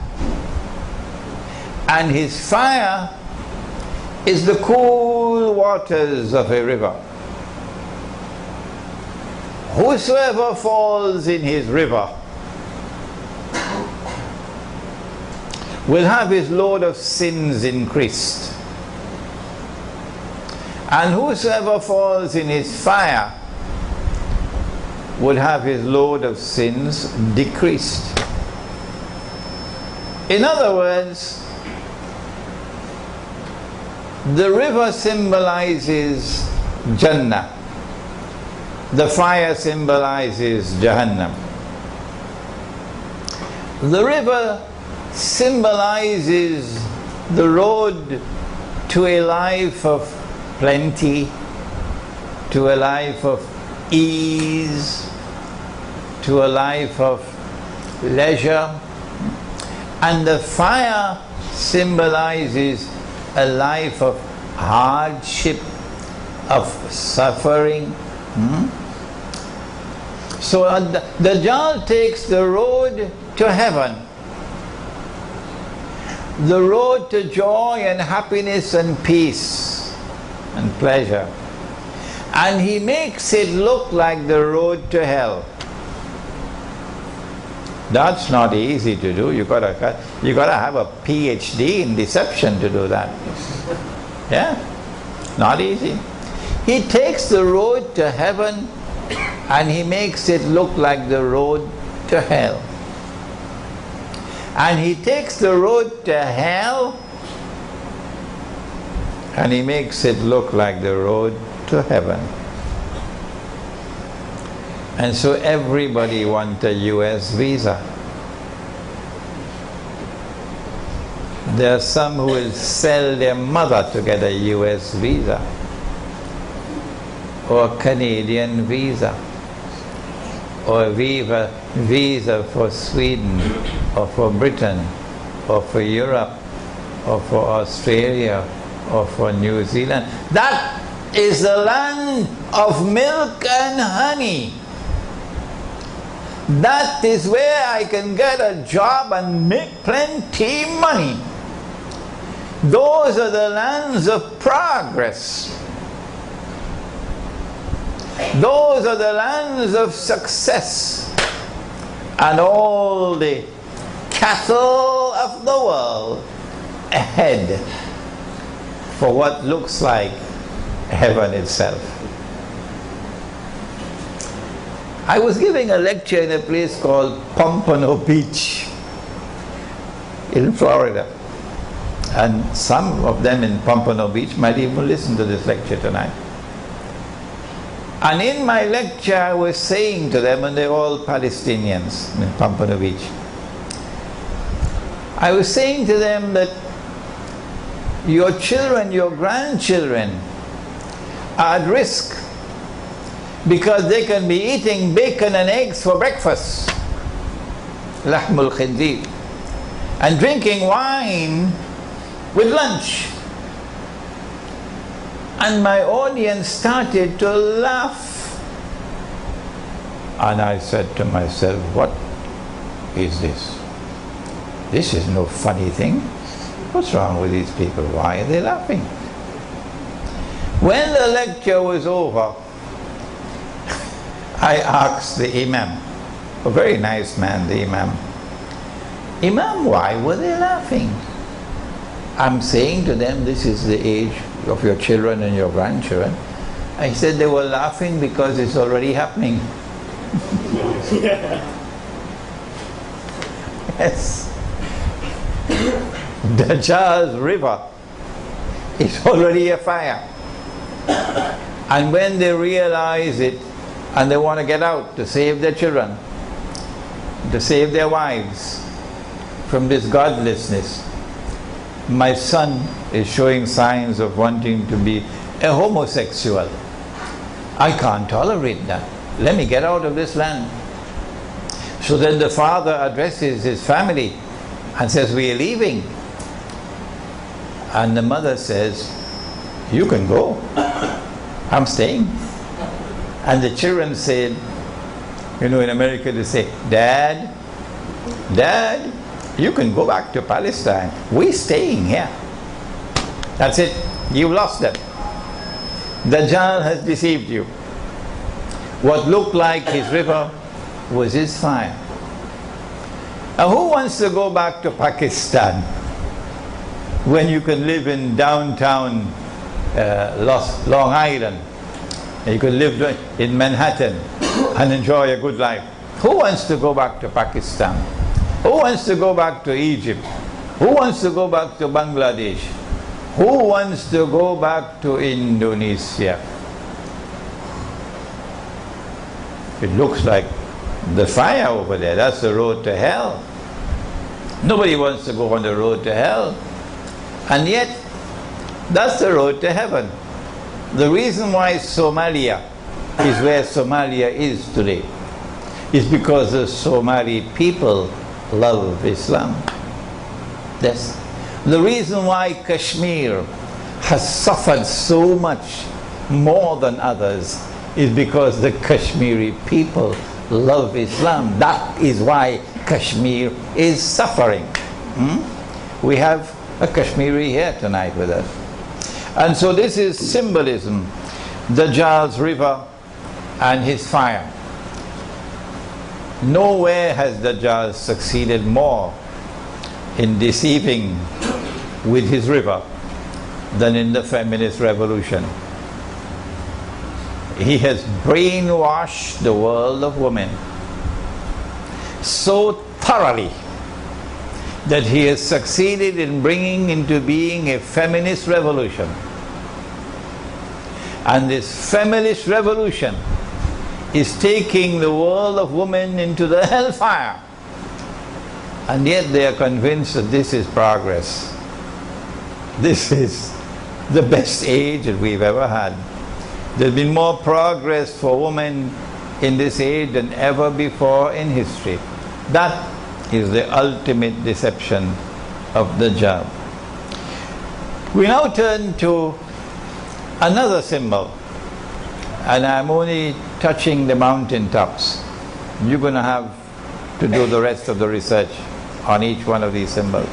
and his fire is the cool waters of a river. Whosoever falls in his river will have his load of sins increased, and whosoever falls in his fire would have his load of sins decreased. In other words, the river symbolizes Jannah, the fire symbolizes Jahannam. The river symbolizes the road to a life of plenty, to a life of ease, to a life of leisure, and the fire symbolizes a life of hardship, of suffering. So Dajjal takes the road to heaven, the road to joy and happiness and peace and pleasure, and he makes it look like the road to hell. That's not easy to do. You gotta have a PhD in deception to do that. Yeah, not easy. He takes the road to heaven and he makes it look like the road to hell. And he takes the road to hell and he makes it look like the road to heaven. And so everybody wants a US visa. There are some who will sell their mother to get a US visa, or a Canadian visa, or a visa for Sweden, or for Britain, or for Europe, or for Australia, or for New Zealand. That is the land of milk and honey. That is where I can get a job and make plenty money. Those are the lands of progress. Those are the lands of success. And all the cattle of the world ahead for what looks like heaven itself. I was giving a lecture in a place called Pompano Beach in Florida, and some of them in Pompano Beach might even listen to this lecture tonight. And in my lecture I was saying to them, and they're all Palestinians in Pompano Beach, I was saying to them that your children, your grandchildren are at risk, because they can be eating bacon and eggs for breakfast, lahmul khinzir, and drinking wine with lunch. And my audience started to laugh. And I said to myself, what is this? This is no funny thing. What's wrong with these people? Why are they laughing? When the lecture was over, I asked the Imam, a very nice man, the Imam, Imam, why were they laughing? I'm saying to them, this is the age of your children and your grandchildren. I said they were laughing because it's already happening. Yes. Dajjal's river is already a fire. And when they realize it, and they want to get out to save their children, to save their wives from this godlessness. My son is showing signs of wanting to be a homosexual. I can't tolerate that. Let me get out of this land. So then the father addresses his family and says, we are leaving. And the mother says, you can go. I'm staying. And the children said, you know, in America they say, Dad, you can go back to Palestine. We're staying here. That's it. You lost them. Dajjal has deceived you. What looked like his river was his fire. Now who wants to go back to Pakistan when you can live in downtown Long Island? You can live in Manhattan and enjoy a good life. Who wants to go back to Pakistan? Who wants to go back to Egypt? Who wants to go back to Bangladesh? Who wants to go back to Indonesia? It looks like the fire over there. That's the road to hell. Nobody wants to go on the road to hell. And yet, that's the road to heaven. The reason why Somalia is where Somalia is today is because the Somali people love Islam. Yes. The reason why Kashmir has suffered so much more than others is because the Kashmiri people love Islam. That is why Kashmir is suffering. We have a Kashmiri here tonight with us. And so this is symbolism. Dajjal's river and his fire. Nowhere has Dajjal succeeded more in deceiving with his river than in the feminist revolution. He has brainwashed the world of women so thoroughly that he has succeeded in bringing into being a feminist revolution. And this feminist revolution is taking the world of women into the hellfire. And yet they are convinced that this is progress. This is the best age that we've ever had. There's been more progress for women in this age than ever before in history. That is the ultimate deception of Dajjal. We now turn to another symbol, and I'm only touching the mountain tops. You're going to have to do the rest of the research on each one of these symbols.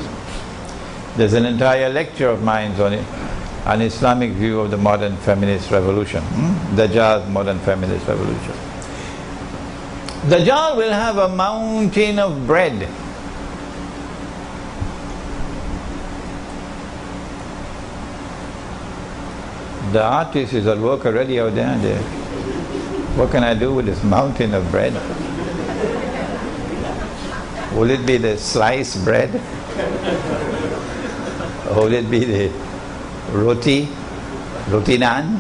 There's an entire lecture of mine on it, an Islamic view of the modern feminist revolution, Dajjal's modern feminist revolution. Dajjal will have a mountain of bread. The artist is at work already out there. What can I do with this mountain of bread? Will it be the sliced bread? Or will it be the roti naan?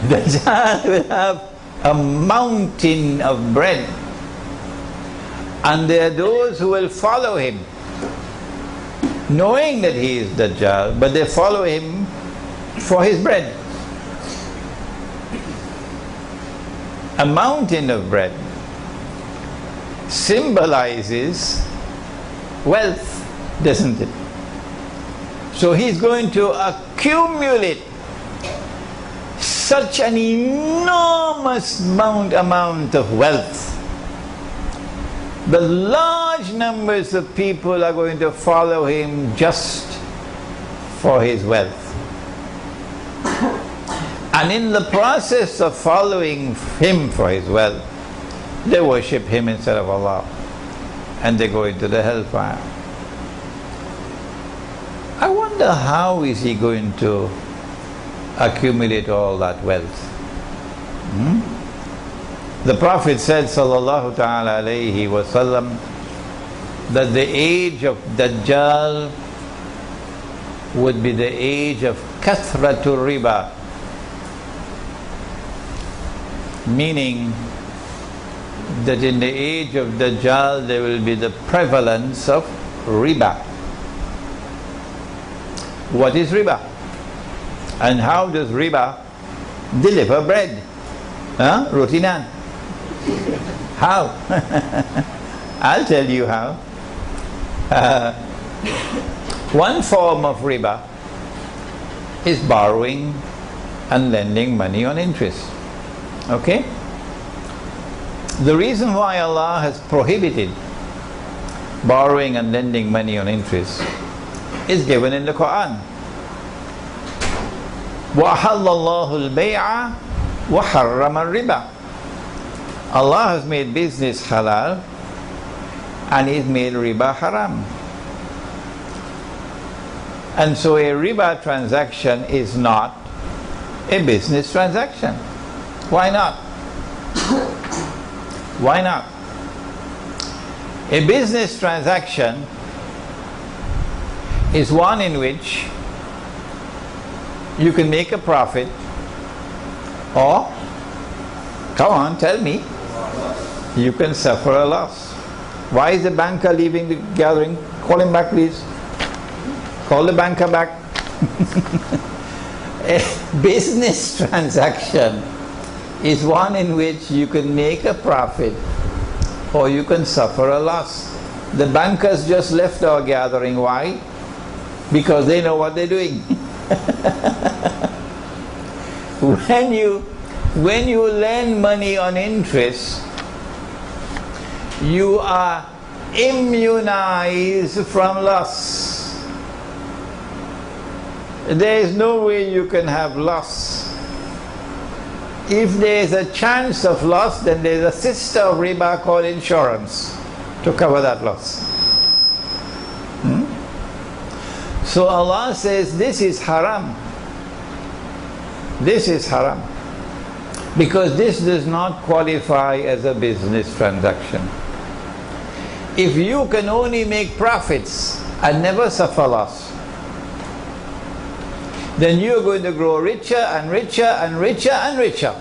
Dajjal will have a mountain of bread. And there are those who will follow him, knowing that he is Dajjal, but they follow him for his bread. A mountain of bread symbolizes wealth, doesn't it? So he's going to accumulate such an enormous amount of wealth that large numbers of people are going to follow him just for his wealth. And in the process of following him for his wealth, they worship him instead of Allah, and they go into the hellfire. I wonder how is he going to accumulate all that wealth? The Prophet said, sallallahu ta'ala alayhi wa sallam, that the age of Dajjal would be the age of kathratul riba, meaning that in the age of Dajjal there will be the prevalence of riba. What is riba? And how does riba deliver bread. Huh? Roti naan. How? I'll tell you how. One form of riba is borrowing and lending money on interest. Okay? The reason why Allah has prohibited borrowing and lending money on interest is given in the Qur'an. وَأَحَلَّ اللَّهُ الْبَيْعَ وَحَرَّمَ الرِّبَى. Allah has made business halal and He's made riba haram. And so a riba transaction is not a business transaction. Why not? Why not? A business transaction is one in which you can make a profit, or, come on, tell me, you can suffer a loss. Why is the banker leaving the gathering? Call him back, please. Call the banker back. A business transaction is one in which you can make a profit or you can suffer a loss. The bankers just left our gathering. Why? Because they know what they're doing. When you lend money on interest, you are immunized from loss. There is no way you can have loss. If there is a chance of loss, then there is a sister of riba called insurance to cover that loss. So Allah says this is haram. This is haram. Because this does not qualify as a business transaction. If you can only make profits and never suffer loss, then you're going to grow richer and richer and richer and richer.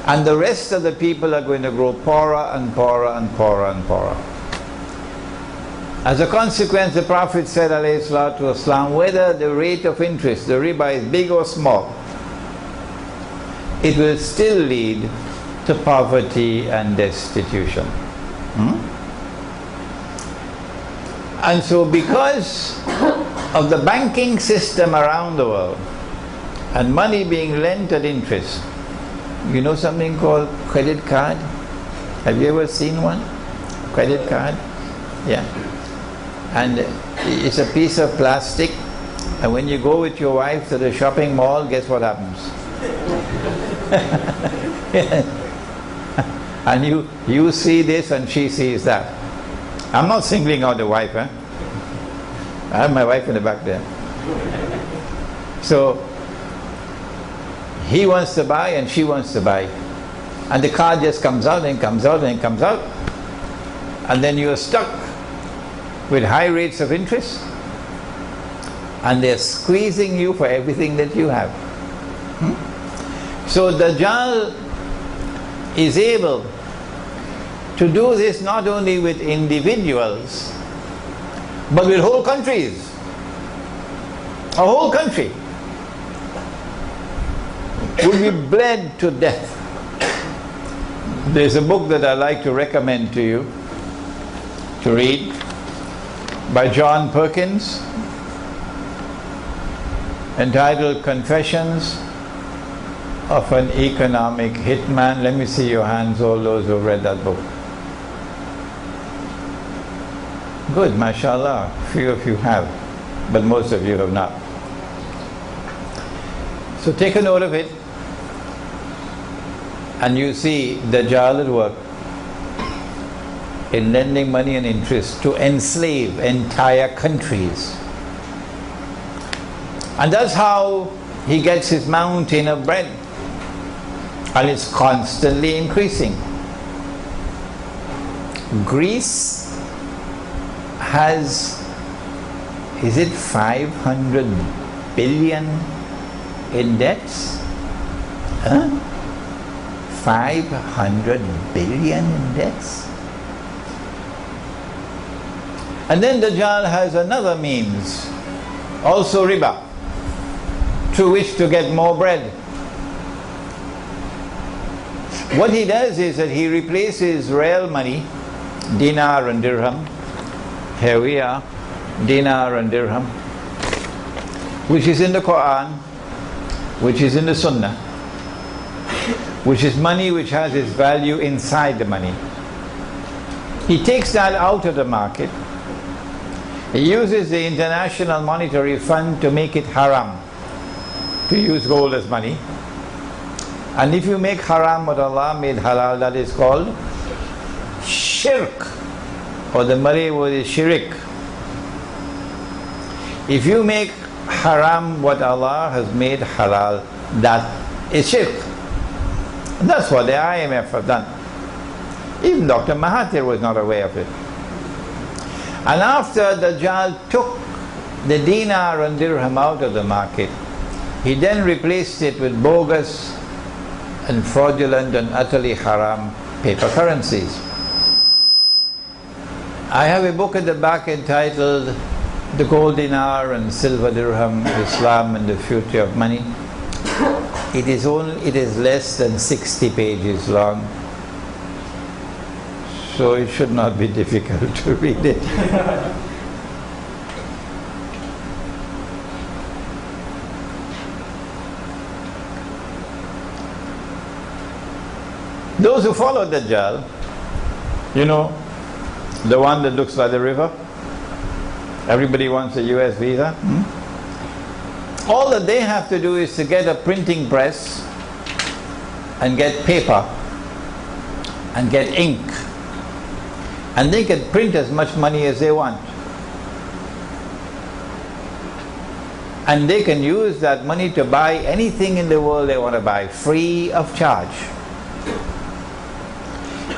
And the rest of the people are going to grow poorer and poorer and poorer and poorer. As a consequence, the Prophet said, alayhi salatu wasalam, whether the rate of interest, the riba, is big or small, it will still lead to poverty and destitution. And so because of the banking system around the world and money being lent at interest, you know something called credit card? Have you ever seen one? Credit card? Yeah. And it's a piece of plastic, and when you go with your wife to the shopping mall, guess what happens? And you see this and she sees that. I'm not singling out the wife, huh? I have my wife in the back there. So he wants to buy and she wants to buy, and the card just comes out and comes out and comes out, and then you're stuck with high rates of interest, and they're squeezing you for everything that you have. So Dajjal is able to do this not only with individuals, but with whole countries. A whole country will be bled to death. There's a book that I like to recommend to you to read by John Perkins, entitled Confessions of an Economic Hitman. Let me see your hands, all those who have read that book. Good, mashallah. Few of you have, but most of you have not. So take a note of it, and you see Dajjal at work in lending money and interest to enslave entire countries. And that's how he gets his mountain of bread, and it's constantly increasing. Greece has, is it 500 billion in debts? Huh? 500 billion in debts? And then Dajjal has another means, also riba. through which to get more bread. What he does is that he replaces real money, dinar and dirham. Here we are, dinar and dirham, which is in the Qur'an, which is in the Sunnah, which is money which has its value inside the money. He takes that out of the market. He uses the International Monetary Fund to make it haram to use gold as money. And if you make haram what Allah made halal, that is called shirk, or the Malay word is shirik. If you make haram what Allah has made halal, that is shirk. And that's what the IMF have done. Even Dr. Mahathir was not aware of it. And after Dajjal took the dinar and dirham out of the market, he then replaced it with bogus and fraudulent and utterly haram paper currencies. I have a book at the back entitled The Gold Dinar and Silver Dirham, Islam and the Future of Money. It is less than 60 pages long, so it should not be difficult to read it. Those who follow Dajjal, you know, the one that looks like the river, everybody wants a US visa. All that they have to do is to get a printing press and get paper and get ink, and they can print as much money as they want, and they can use that money to buy anything in the world they want to buy, free of charge.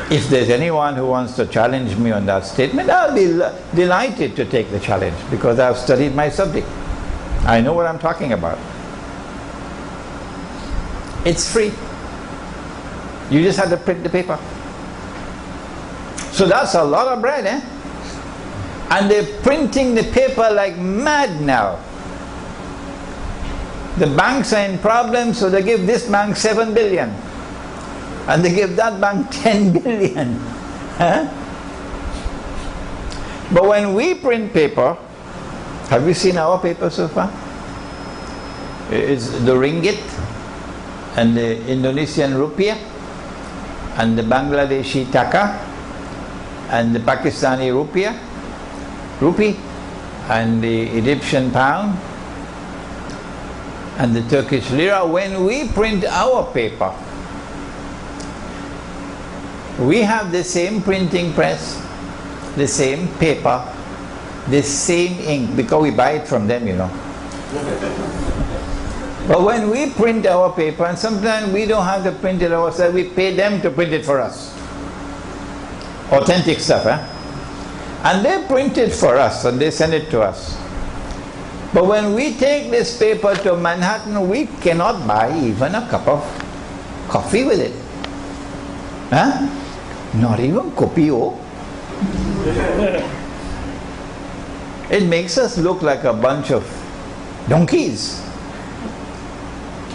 If there's anyone who wants to challenge me on that statement, I'll be delighted to take the challenge, because I've studied my subject. I know what I'm talking about. It's free. You just have to print the paper. So that's a lot of bread, eh? And they're printing the paper like mad now. The banks are in problems, so they give this bank 7 billion. And they give that bank 10 billion. Huh? But when we print paper, have you seen our paper so far? It's the ringgit and the Indonesian rupiah and the Bangladeshi taka and the Pakistani rupee and the Egyptian pound and the Turkish lira. When we print our paper, we have the same printing press, the same paper, the same ink, because we buy it from them, you know. But when we print our paper, and sometimes we don't have to print it ourselves, we pay them to print it for us. Authentic stuff, eh? And they print it for us and they send it to us. But when we take this paper to Manhattan, we cannot buy even a cup of coffee with it. Huh? Not even kopio. It makes us look like a bunch of donkeys.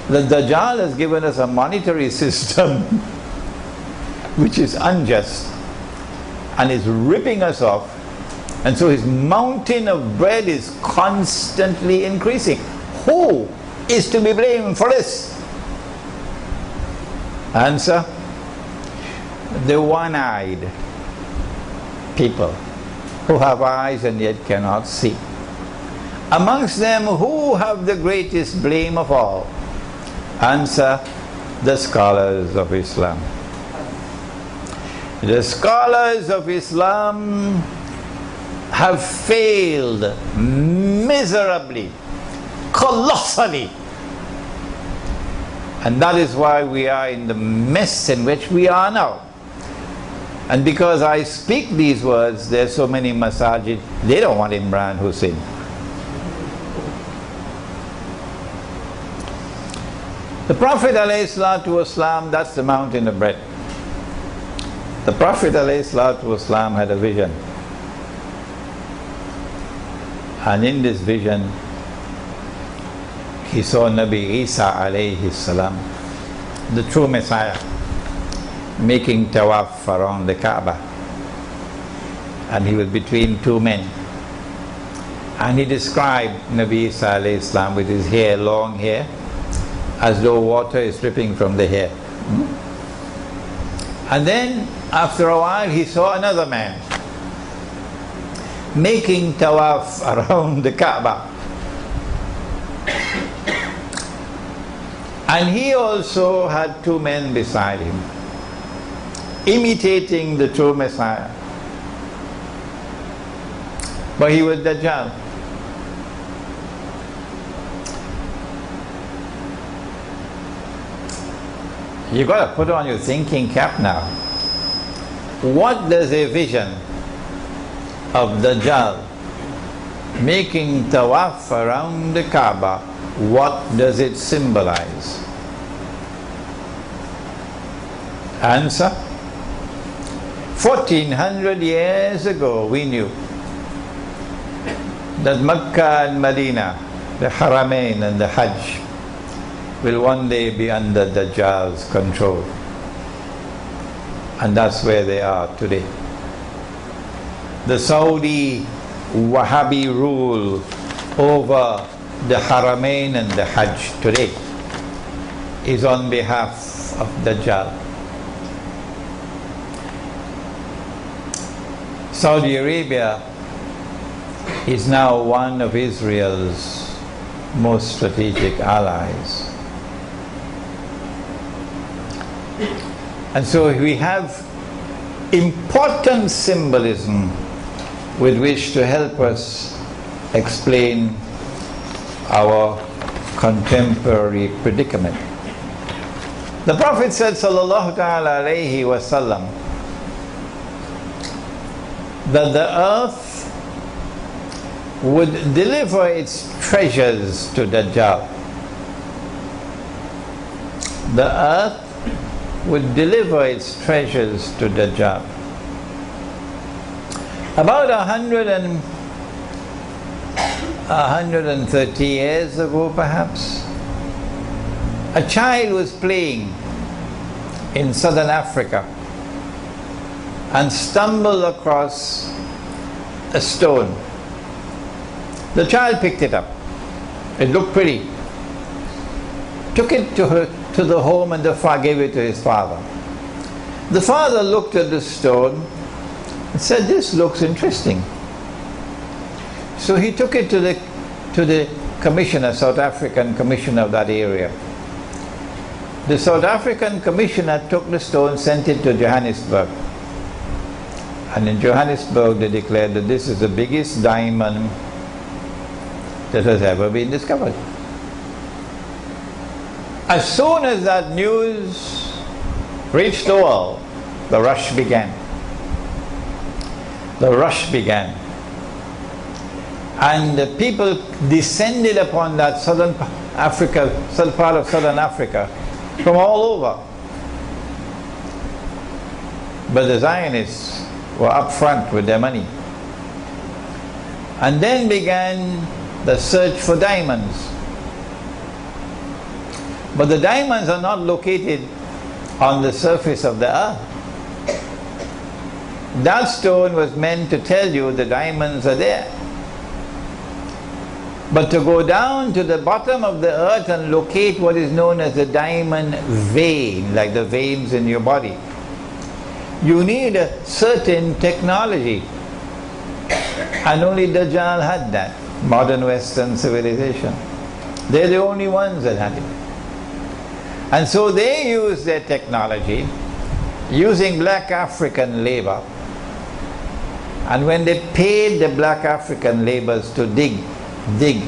The Dajjal has given us a monetary system which is unjust and is ripping us off, and so his mountain of bread is constantly increasing. Who is to be blamed for this? Answer: the one-eyed people who have eyes and yet cannot see. Amongst them, who have the greatest blame of all? Answer: the scholars of Islam. The scholars of Islam have failed miserably, colossally. And that is why we are in the mess in which we are now. And because I speak these words, there are so many masajid, they don't want Imran Hosein. The Prophet ﷺ, that's the mountain of bread. The Prophet ﷺ had a vision. And in this vision, he saw Nabi Isa alayhi salam, the true Messiah, making tawaf around the Kaaba. And he was between two men. And he described Nabi Isa alayhi salam with his hair, long hair, as though water is dripping from the hair. And then after a while he saw another man making tawaf around the Kaaba. And he also had two men beside him, imitating the true Messiah. But he was Dajjal. You got to put on your thinking cap now. What does a vision of Dajjal making tawaf around the Kaaba, what does it symbolize? Answer: 1400 years ago we knew that Makkah and Medina, the Haramain and the Hajj, will one day be under Dajjal's control. And that's where they are today. The Saudi Wahhabi rule over the Haramain and the Hajj today is on behalf of Dajjal. Saudi Arabia is now one of Israel's most strategic allies. And so we have important symbolism with which to help us explain our contemporary predicament. The Prophet said, sallallahu ta'ala alayhi wa sallam, that the earth would deliver its treasures to Dajjal. The earth would deliver its treasures to Dajjal. About 130 years ago perhaps, a child was playing in southern Africa and stumbled across a stone. The child picked it up. It looked pretty. Took it to the home and gave it to his father. The father looked at the stone and said, "This looks interesting." So he took it to the commissioner, South African commissioner of that area. The South African commissioner took the stone, sent it to Johannesburg. And in Johannesburg they declared that this is the biggest diamond that has ever been discovered. As soon as that news reached the world, the rush began. The rush began. And the people descended upon that southern part of southern Africa from all over. But the Zionists were up front with their money. And then began the search for diamonds. But the diamonds are not located on the surface of the earth. That stone was meant to tell you the diamonds are there. But to go down to the bottom of the earth and locate what is known as the diamond vein, like the veins in your body, you need a certain technology. And only Dajjal had that. Modern Western civilization. They're the only ones that had it. And so they used their technology, using black African labor. And when they paid the black African laborers to dig, they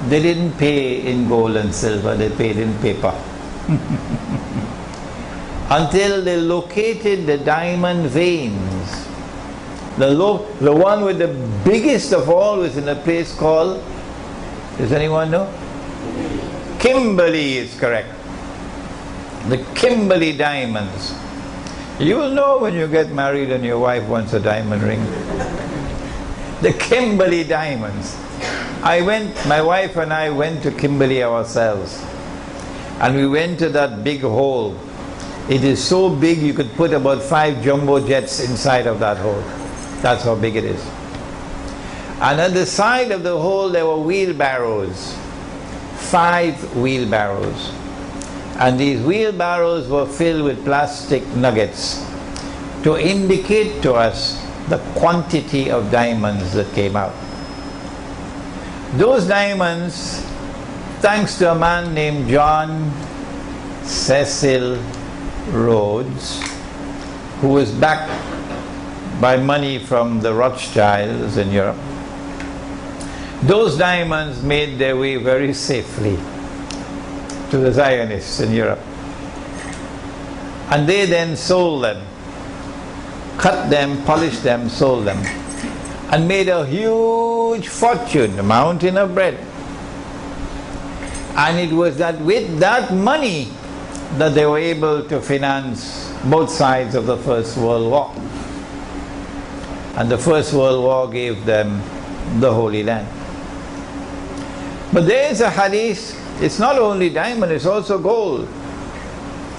didn't pay in gold and silver, they paid in paper. Until they located the diamond veins. The one with the biggest of all was in a place called, does anyone know? Kimberley is correct. The Kimberley diamonds. You will know when you get married and your wife wants a diamond ring. The Kimberley diamonds. My wife and I went to Kimberley ourselves, and we went to that big hole. It is so big you could put about 5 jumbo jets inside of that hole. That's how big it is. And at the side of the hole there were wheelbarrows, 5 wheelbarrows. And these wheelbarrows were filled with plastic nuggets to indicate to us the quantity of diamonds that came out. Those diamonds, thanks to a man named John Cecil Rhodes, who was backed by money from the Rothschilds in Europe, those diamonds made their way very safely to the Zionists in Europe. And they then sold them, cut them, polished them, sold them, and made a huge fortune, a mountain of bread. And it was that with that money that they were able to finance both sides of the First World War. And the First World War gave them the Holy Land. But there is a hadith, it's not only diamond, it's also gold.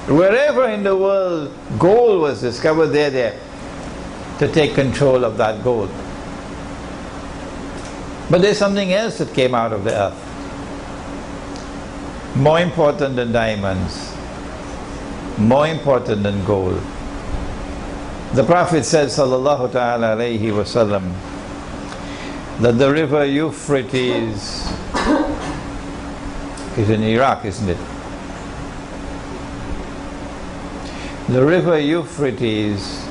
Wherever in the world gold was discovered, they're there to take control of that gold. But there's something else that came out of the earth, more important than diamonds, more important than gold. The Prophet said, sallallahu ta'ala alayhi wa sallam, that the river Euphrates is in Iraq, isn't it? The river Euphrates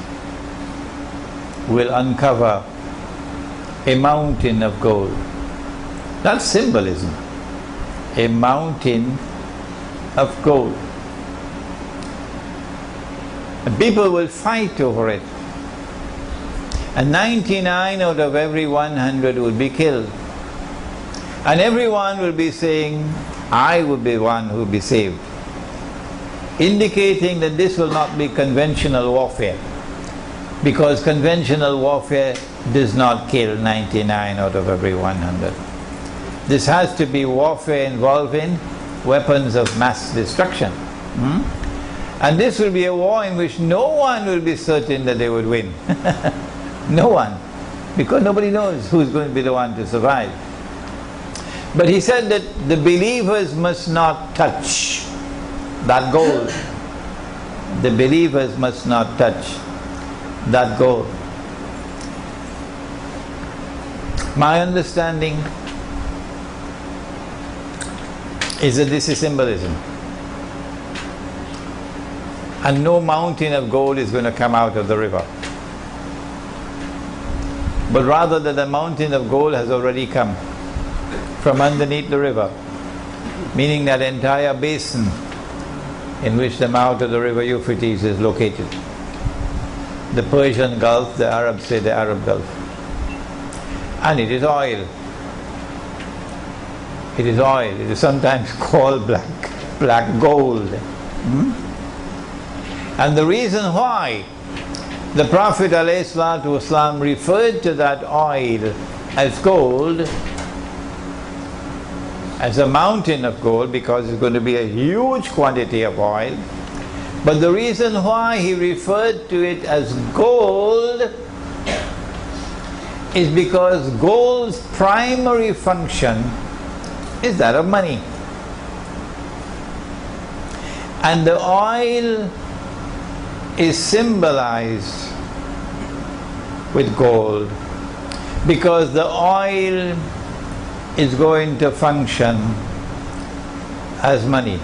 will uncover a mountain of gold. That's symbolism. A mountain of gold. And people will fight over it. And 99 out of every 100 will be killed. And everyone will be saying, I will be one who will be saved. Indicating that this will not be conventional warfare. Because conventional warfare does not kill 99 out of every 100. This has to be warfare involving weapons of mass destruction. And this will be a war in which no one will be certain that they would win. No one. Because nobody knows who's going to be the one to survive. But he said that the believers must not touch that gold. The believers must not touch that gold. My understanding is that this is symbolism. And no mountain of gold is going to come out of the river. But rather that the mountain of gold has already come from underneath the river. Meaning that entire basin in which the mouth of the river Euphrates is located. The Persian Gulf, the Arabs say the Arab Gulf. And it is oil. It is oil. It is sometimes called black gold. And the reason why the Prophet ﷺ referred to that oil as gold, as a mountain of gold, because it's going to be a huge quantity of oil. But the reason why he referred to it as gold is because gold's primary function is that of money. And the oil is symbolized with gold because the oil is going to function as money.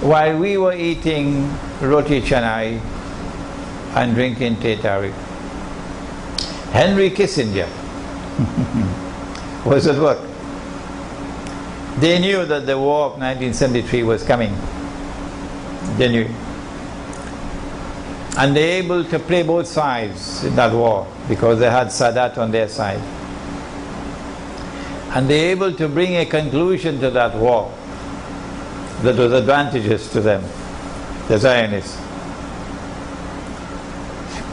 While we were eating roti canai and drinking teh tarik, Henry Kissinger was at work. They knew that the war of 1973 was coming. They knew. And they were able to play both sides in that war because they had Sadat on their side. And they were able to bring a conclusion to that war that was advantageous to them, the Zionists.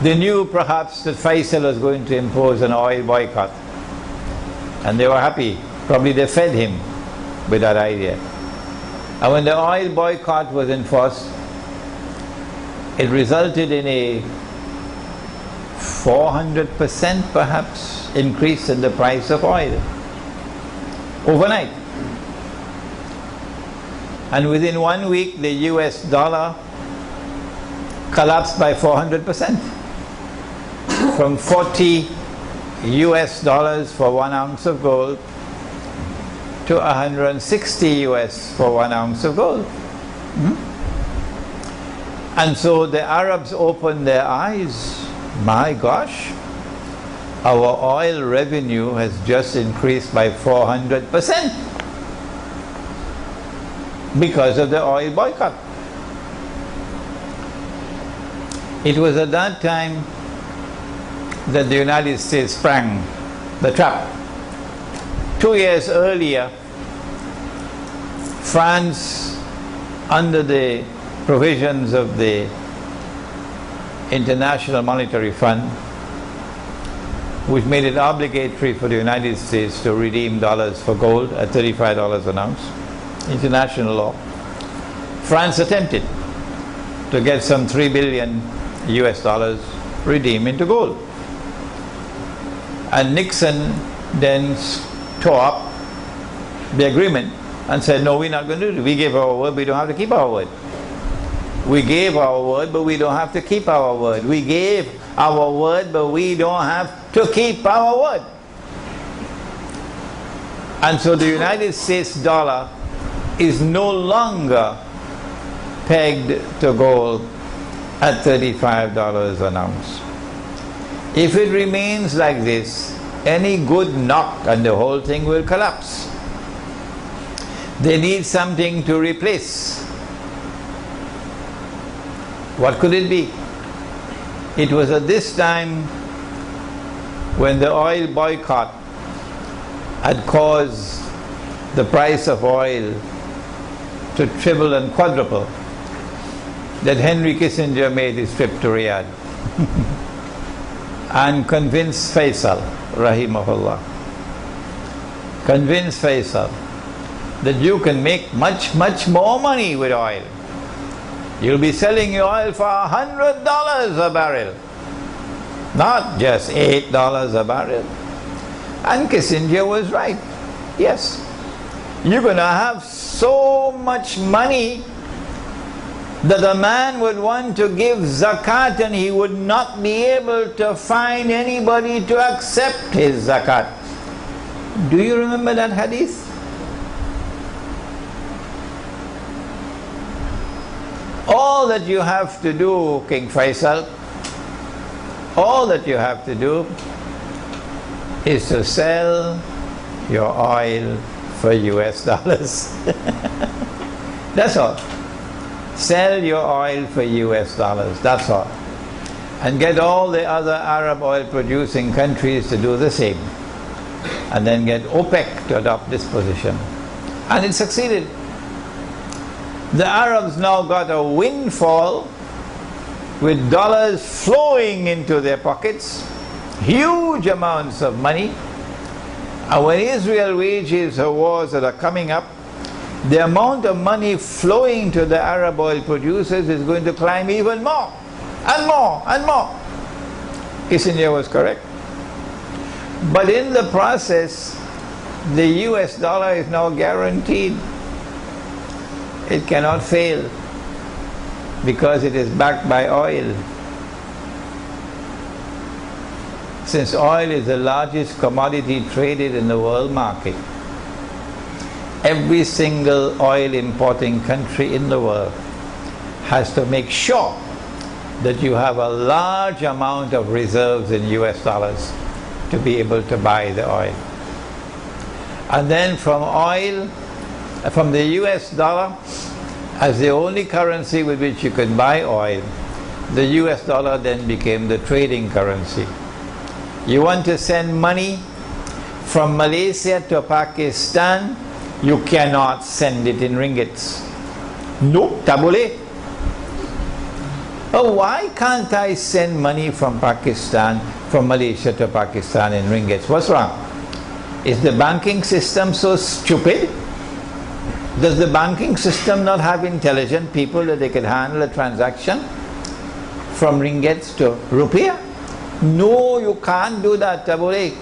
They knew perhaps that Faisal was going to impose an oil boycott, and they were happy. Probably they fed him with that idea. And when the oil boycott was enforced, it resulted in a 400% perhaps increase in the price of oil overnight. And within 1 week the US dollar collapsed by 400%, from 40 US dollars for 1 ounce of gold to 160 US for 1 ounce of gold. And so the Arabs opened their eyes. My gosh, our oil revenue has just increased by 400% because of the oil boycott. It was at that time that the United States sprang the trap. 2 years earlier, France, under the provisions of the International Monetary Fund, which made it obligatory for the United States to redeem dollars for gold at $35 an ounce, international law, France attempted to get some 3 billion US dollars redeemed into gold. And Nixon then tore up the agreement and said, no, we're not going to do it. We gave our word, we don't have to keep our word. We gave our word, but we don't have to keep our word. We gave our word, but we don't have to keep our word. And so the United States dollar is no longer pegged to gold at $35 an ounce. If it remains like this, any good knock and the whole thing will collapse. They need something to replace. What could it be? It was at this time when the oil boycott had caused the price of oil to triple and quadruple that Henry Kissinger made his trip to Riyadh and convinced Faisal, rahimahullah, convinced Faisal that you can make much more money with oil. You'll be selling your oil for $100 a barrel, not just $8 a barrel. And Kissinger was right. Yes, you're going to have so much money that a man would want to give zakat and he would not be able to find anybody to accept his zakat. Do you remember that hadith? All that you have to do, King Faisal, all that you have to do is to sell your oil for US dollars. That's all. Sell your oil for US dollars, that's all. And get all the other Arab oil producing countries to do the same. And then get OPEC to adopt this position. And it succeeded. The Arabs now got a windfall with dollars flowing into their pockets, huge amounts of money. And when Israel wages her wars that are coming up, the amount of money flowing to the Arab oil producers is going to climb even more and more and more. Kissinger was correct. But in the process, the US dollar is now guaranteed. It cannot fail because it is backed by oil. Since oil is the largest commodity traded in the world market, every single oil importing country in the world has to make sure that you have a large amount of reserves in US dollars to be able to buy the oil. And then from oil, from the US dollar as the only currency with which you could buy oil, the US dollar then became the trading currency. You want to send money from Malaysia to Pakistan, you cannot send it in ringgits. No, tak boleh. Oh, why can't I send money from Pakistan, from Malaysia to Pakistan in ringgits? What's wrong? Is the banking system so stupid? Does the banking system not have intelligent people that they can handle a transaction from ringgits to rupiah? No, you can't do that, Tabule.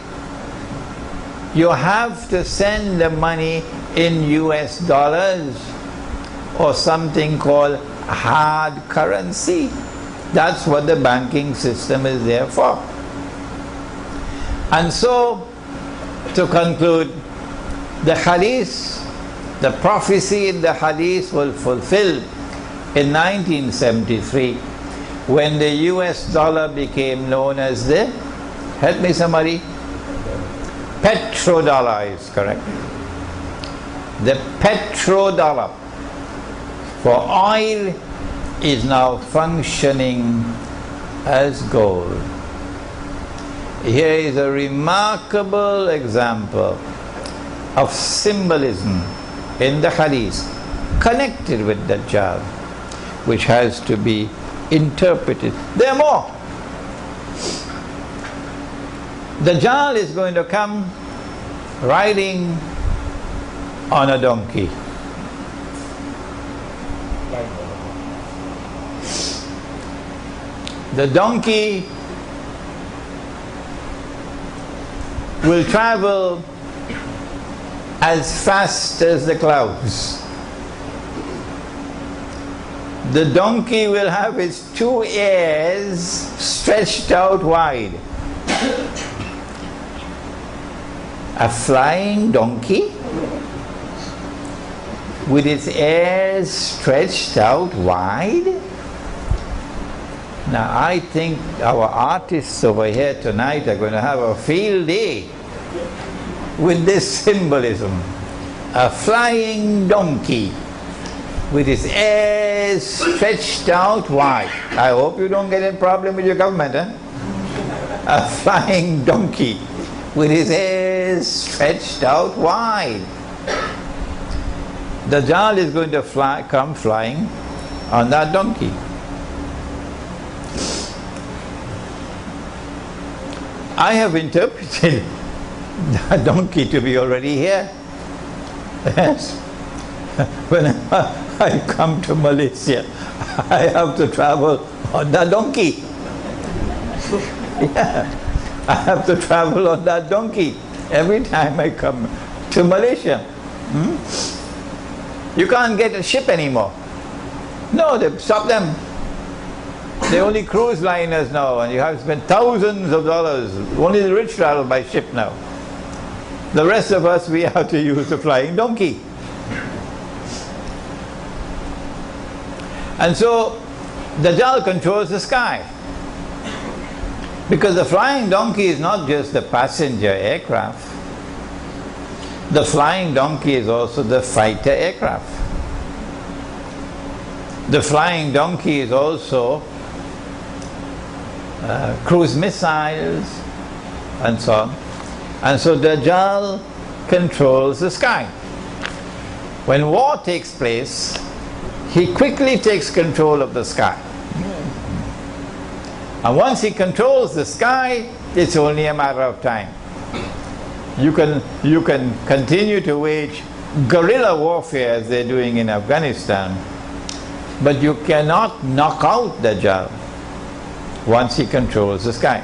You have to send the money in US dollars or something called hard currency. That's what the banking system is there for. And so, to conclude, the hadith, the prophecy in the hadith was fulfilled in 1973 when the US dollar became known as the, help me somebody, petrodollar is correct. The petrodollar for oil is now functioning as gold. Here is a remarkable example of symbolism in the hadith connected with Dajjal, which has to be interpreted. There are more. Dajjal is going to come riding on a donkey. The donkey will travel as fast as the clouds. The donkey will have its two ears stretched out wide. A flying donkey with its ears stretched out wide? Now I think our artists over here tonight are going to have a field day with this symbolism. A flying donkey with its ears stretched out wide. I hope you don't get a problem with your government, eh? A flying donkey with his ears stretched out wide. Dajjal is going to come flying on that donkey. I have interpreted that donkey to be already here. Yes. Whenever I come to Malaysia, I have to travel on that donkey. Yeah. I have to travel on that donkey every time I come to Malaysia. You can't get a ship anymore. No, they stopped them. They're only cruise liners now, and you have to spend thousands of dollars. Only the rich travel by ship now. The rest of us, we have to use the flying donkey. And so, Dajjal controls the sky. Because the flying donkey is not just the passenger aircraft. The flying donkey is also the fighter aircraft. The flying donkey is also cruise missiles and so on. And so Dajjal controls the sky. When war takes place, he quickly takes control of the sky. And once he controls the sky, it's only a matter of time. You can continue to wage guerrilla warfare as they're doing in Afghanistan, but you cannot knock out Dajjal once he controls the sky.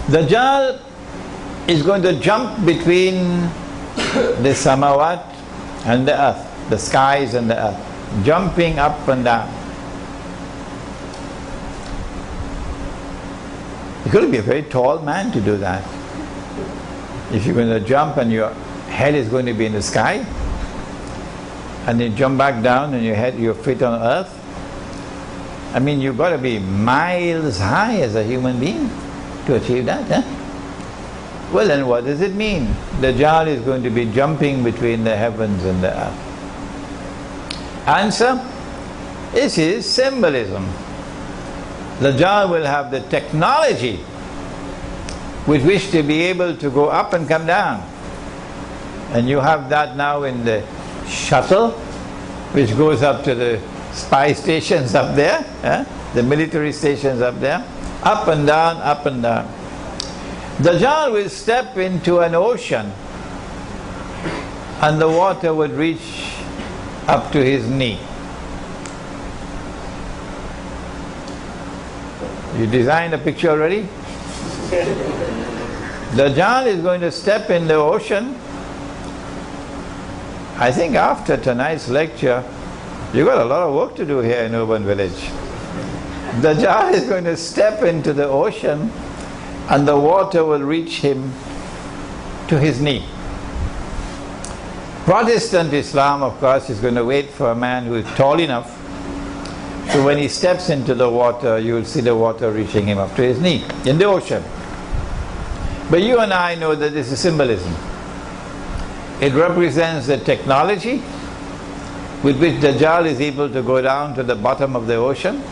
Dajjal is going to jump between the samawat and the earth, the skies and the earth, jumping up and down. You've got to be a very tall man to do that. If you're going to jump and your head is going to be in the sky, and then jump back down and your feet on earth, I mean, you've got to be miles high as a human being to achieve that, huh? Well, then what does it mean? Dajjal is going to be jumping between the heavens and the earth. Answer, this is symbolism. Dajjal will have the technology with which to be able to go up and come down. And you have that now in the shuttle, which goes up to the spy stations up there, the military stations up there, up and down, up and down. Dajjal will step into an ocean and the water would reach up to his knee. You designed a picture already? Dajjal is going to step in the ocean. I think after tonight's lecture, you've got a lot of work to do here in Urban Village. Dajjal is going to step into the ocean and the water will reach him to his knee. Protestant Islam, of course, is going to wait for a man who is tall enough, so when he steps into the water, you will see the water reaching him up to his knee in the ocean. But you and I know that this is symbolism. It represents the technology with which Dajjal is able to go down to the bottom of the ocean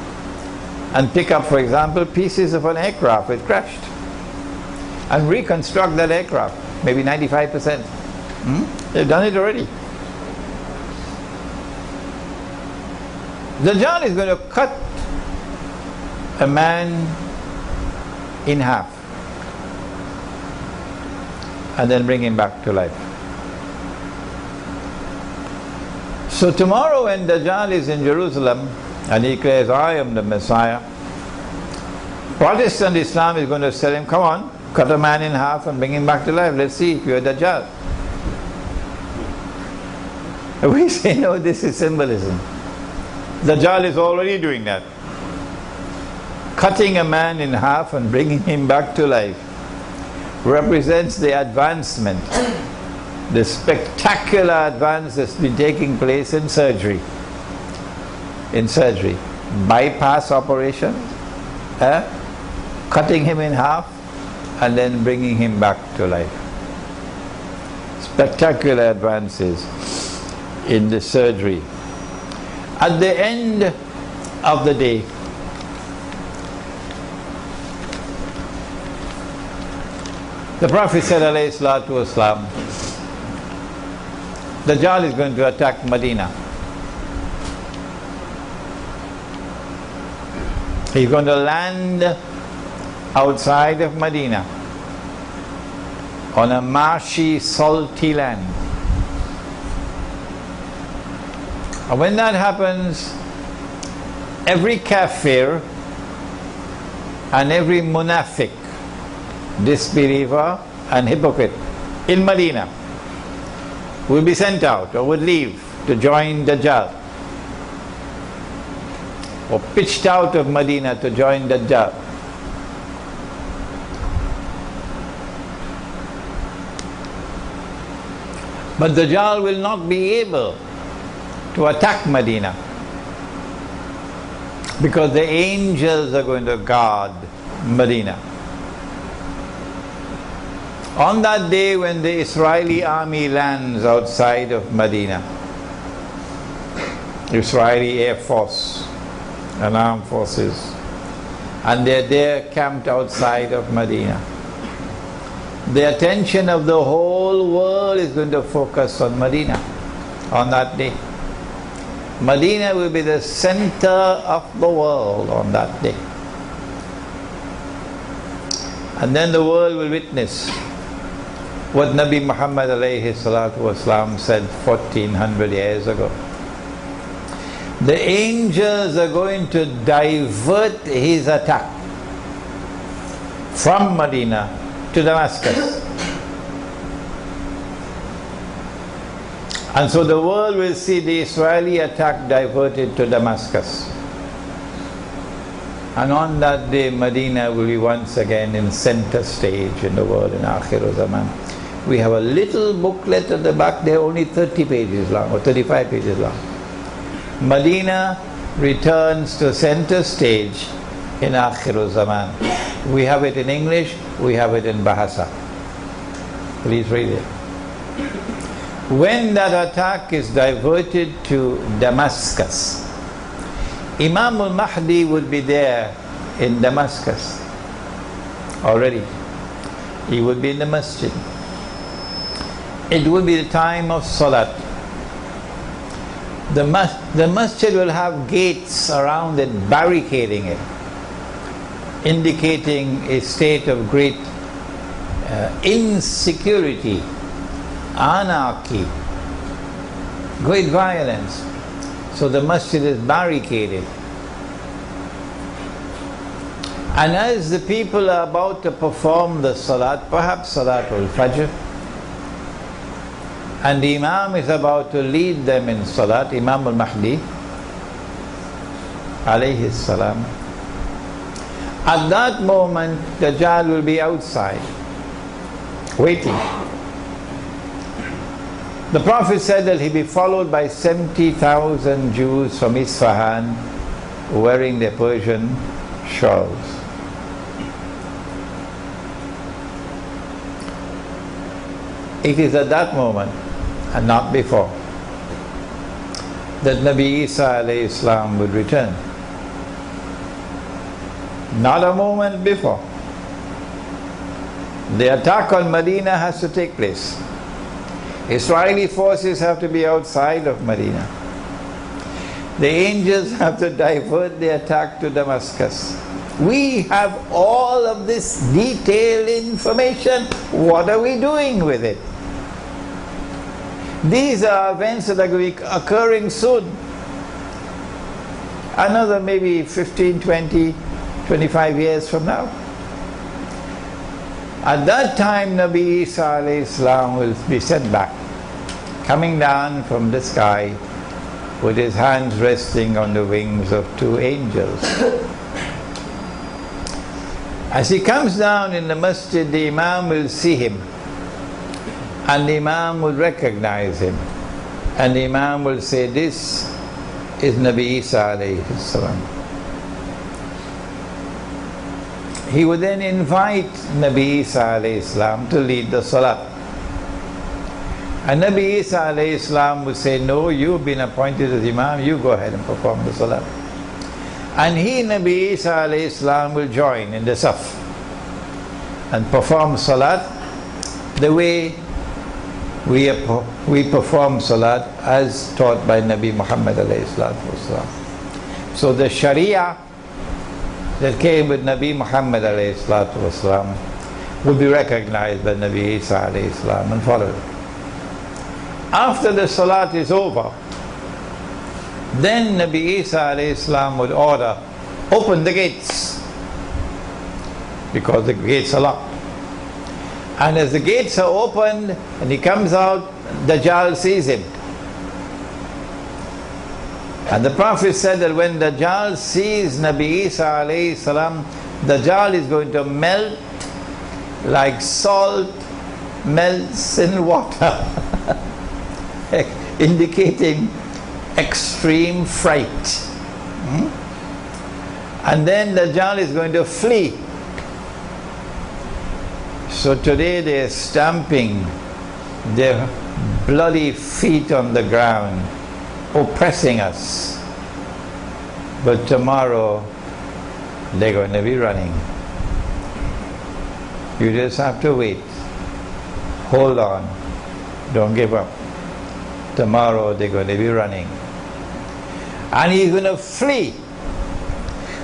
and pick up, for example, pieces of an aircraft that crashed and reconstruct that aircraft, maybe 95%. They've done it already. Dajjal is going to cut a man in half and then bring him back to life. So tomorrow when Dajjal is in Jerusalem and he declares, I am the Messiah, Protestant Islam is going to tell him, come on, cut a man in half and bring him back to life. Let's see if you're Dajjal. We say, no, this is symbolism. Dajjal is already doing that. Cutting a man in half and bringing him back to life represents the advancement, the spectacular advance that's been taking place in surgery. In surgery. Bypass operation, cutting him in half and then bringing him back to life. Spectacular advances in the surgery. At the end of the day, the Prophet said, alayhi salatu wasalam, Dajjal is going to attack Medina. He's going to land outside of Medina on a marshy, salty land. And when that happens, every kafir and every munafiq, disbeliever and hypocrite in Medina will be sent out or would leave to join Dajjal, or pitched out of Medina to join Dajjal. But Dajjal will not be able to attack Medina because the angels are going to guard Medina. On that day when the Israeli army lands outside of Medina, Israeli Air Force and armed forces, and they're there camped outside of Medina, the attention of the whole world is going to focus on Medina on that day. Medina will be the center of the world on that day. And then the world will witness what Nabi Muhammad alayhi salatu wasalam said 1400 years ago. The angels are going to divert his attack from Medina to Damascus. And so the world will see the Israeli attack diverted to Damascus. And on that day, Medina will be once again in center stage in the world in Akhir Zaman. We have a little booklet at the back there, only 30 pages long or 35 pages long. Medina returns to center stage in Akhir Zaman. We have it in English, we have it in Bahasa. Please read it. When that attack is diverted to Damascus, Imam al-Mahdi would be there in Damascus already. He would be in the masjid. It would be the time of Salat. The masjid will have gates around it, barricading it, indicating a state of great insecurity, anarchy, great violence. So the masjid is barricaded. And as the people are about to perform the salat, perhaps Salatul Fajr, and the Imam is about to lead them in salat, Imam al-Mahdi, alayhi salam, at that moment Dajjal will be outside, waiting. The Prophet said that he'll be followed by 70,000 Jews from Isfahan wearing their Persian shawls. It is at that moment, and not before, that Nabi Isa alayhi salam would return. Not a moment before. The attack on Medina has to take place. Israeli forces have to be outside of Medina. The angels have to divert the attack to Damascus. We have all of this detailed information. What are we doing with it? These are events that are going to be occurring soon. Another maybe 15, 20, 25 years from now. At that time, Nabi Isa alayhi salam will be sent back, coming down from the sky with his hands resting on the wings of two angels. As he comes down in the masjid, the Imam will see him, and the Imam will recognize him, and the Imam will say, "This is Nabi Isa alayhi salam." He would then invite Nabi Isa alayhi salam to lead the salat. And Nabi Isa alayhi salam would say, "No, you've been appointed as Imam, you go ahead and perform the salat." And he, Nabi Isa alayhi salam, will join in the saf and perform salat the way we perform salat as taught by Nabi Muhammad alayhi salatu wasalam. So the Sharia that came with Nabi Muhammad alayhi salatu wasalam will be recognized by Nabi Isa alayhi salam and followed. After the salat is over, then Nabi Isa alayhi salam would order, "Open the gates," because the gates are locked. And as the gates are opened and he comes out, Dajjal sees him. And the Prophet said that when Dajjal sees Nabi Isa alayhi salam, Dajjal is going to melt like salt melts in water, indicating extreme fright. And then Dajjal is going to flee. So today they are stamping their bloody feet on the ground, oppressing us. But tomorrow they're going to be running. You just have to wait. Hold on. Don't give up. Tomorrow they're going to be running. And he's going to flee.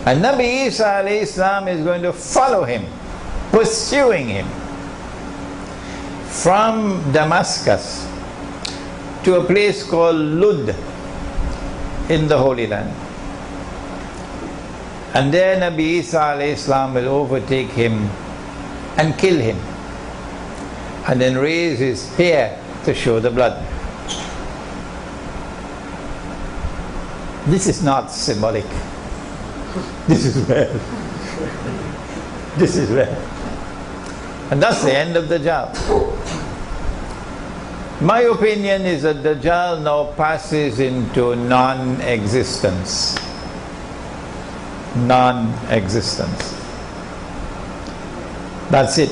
And Nabi Isa alayhi salam is going to follow him, pursuing him from Damascus to a place called Lud in the Holy Land. And there Nabi Isa alayhi salam will overtake him and kill him, and then raise his spear to show the blood. This is not symbolic. This is real. This is real. And that's the end of Dajjal. My opinion is that Dajjal now passes into non-existence. Non-existence. That's it.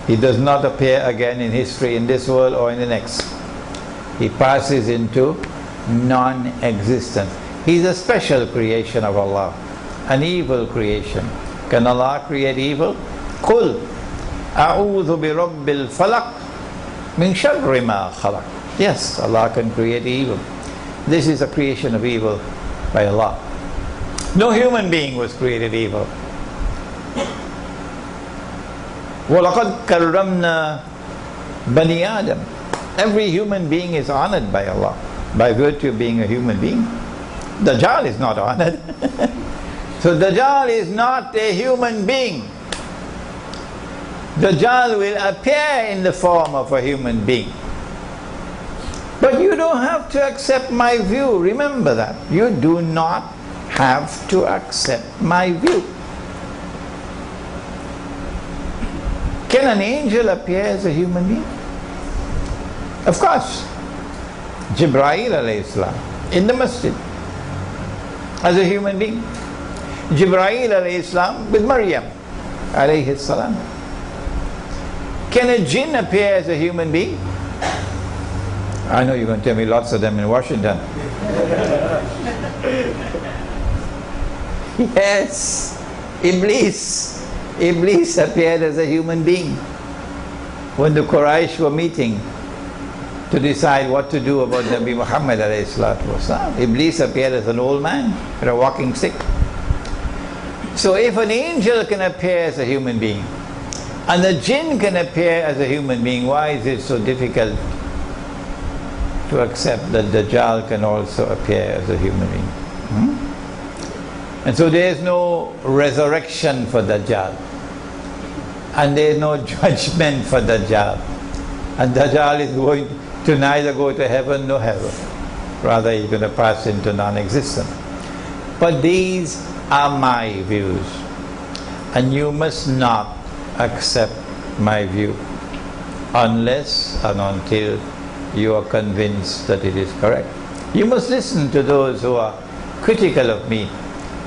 He does not appear again in history, in this world or in the next. He passes into non-existence. He's a special creation of Allah, an evil creation. Can Allah create evil? Qul a'udhu bi rabbil falaq min sharri ma khalaq. Yes, Allah can create evil. This is a creation of evil by Allah. No human being was created evil. وَلَقَدْ كَرَّمْنَا بَنِي آدَمَ. Every human being is honored by Allah by virtue of being a human being. Dajjal is not honored. So Dajjal is not a human being. Dajjal will appear in the form of a human being. But you don't have to accept my view. Remember that. You do not have to accept my view. Can an angel appear as a human being? Of course. Jibreel alayhi salam in the masjid as a human being. Jibreel alayhi salam with Maryam alayhi salam. Can a jinn appear as a human being? I know you're going to tell me lots of them in Washington. Yes, Iblis appeared as a human being when the Quraysh were meeting to decide what to do about Nabi Muhammad alayhi salatu wasalam. Iblis appeared as an old man with a walking stick. So if an angel can appear as a human being and the jinn can appear as a human being, why is it so difficult to accept that Dajjal can also appear as a human being? And so there is no resurrection for Dajjal, and there is no judgment for Dajjal, and Dajjal is going to neither go to heaven nor hell. Rather, he's going to pass into non-existence. But these are my views, and you must not accept my view unless and until you are convinced that it is correct. You must listen to those who are critical of me,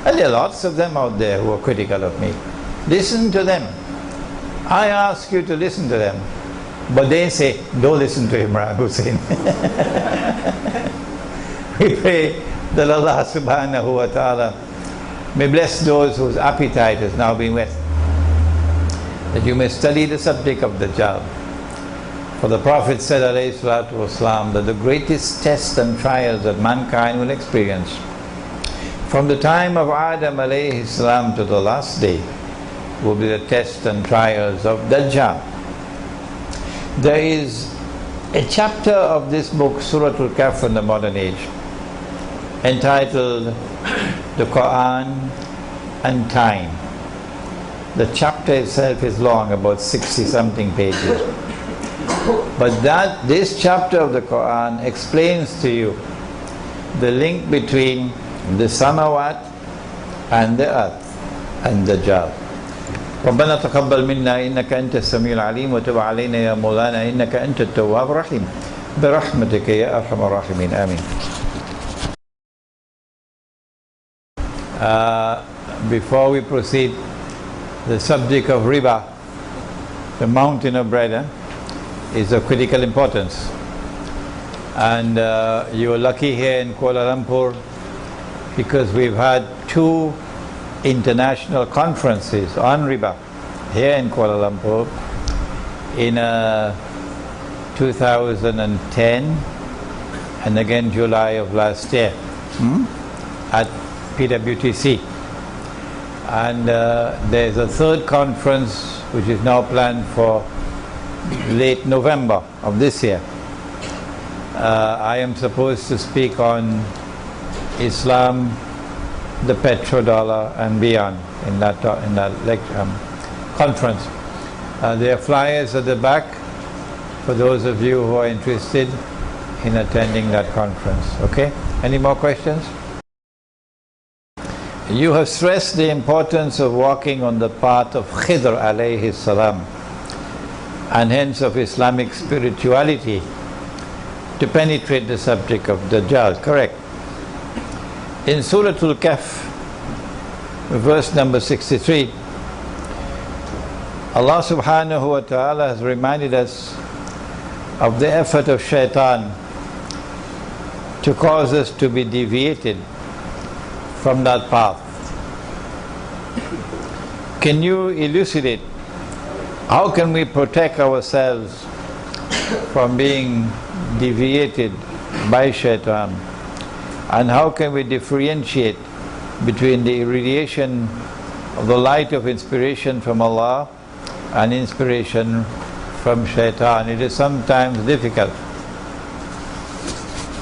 and there are lots of them out there who are critical of me. Listen to them. I ask you to listen to them, but they say, don't listen to Imran Hosein. We pray that Allah subhanahu wa ta'ala may bless those whose appetite has now been whet, that you may study the subject of Dajjal. For the Prophet said alayhi salatu wasalam that the greatest tests and trials that mankind will experience from the time of Adam alayhi salam to the last day will be the tests and trials of Dajjal. There is a chapter of this book, Surah Al-Kahf in the modern age, entitled The Qur'an and Time. The chapter itself is long, about 60 something pages. But this chapter of the Qur'an explains to you the link between the samawat and the earth and Dajjal. ربنا تقبل منا إنك أنت السميع العليم وتب علينا يا مولانا إنك أنت التواب الرحيم برحمتك يا أرحم الراحمين آمين. Before we proceed, the subject of riba, the mountain of bread, is of critical importance, and you are lucky here in Kuala Lumpur because we've had 2 international conferences on riba here in Kuala Lumpur in 2010 and again July of last year at PWTC, and there's a 3rd conference which is now planned for late November of this year. I am supposed to speak on Islam, the petrodollar and beyond in that conference. There are flyers at the back for those of you who are interested in attending that conference. Okay? Any more questions? You have stressed the importance of walking on the path of Khidr alayhi salam, and hence of Islamic spirituality, to penetrate the subject of Dajjal. Correct. In Surah Al-Kahf, verse number 63, Allah subhanahu wa ta'ala has reminded us of the effort of shaitan to cause us to be deviated from that path. Can you elucidate how can we protect ourselves from being deviated by shaitan And how can we differentiate between the irradiation of the light of inspiration from Allah and inspiration from shaitan? It is sometimes difficult.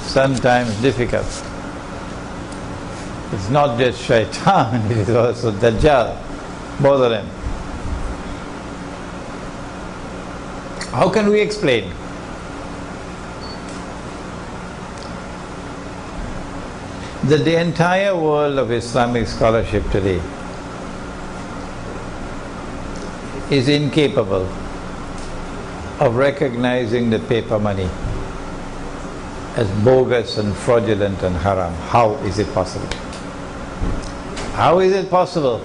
Sometimes difficult. It's not just shaitan, it is also Dajjal, both of them. How can we explain? That the entire world of Islamic scholarship today is incapable of recognizing the paper money as bogus and fraudulent and haram. How is it possible? How is it possible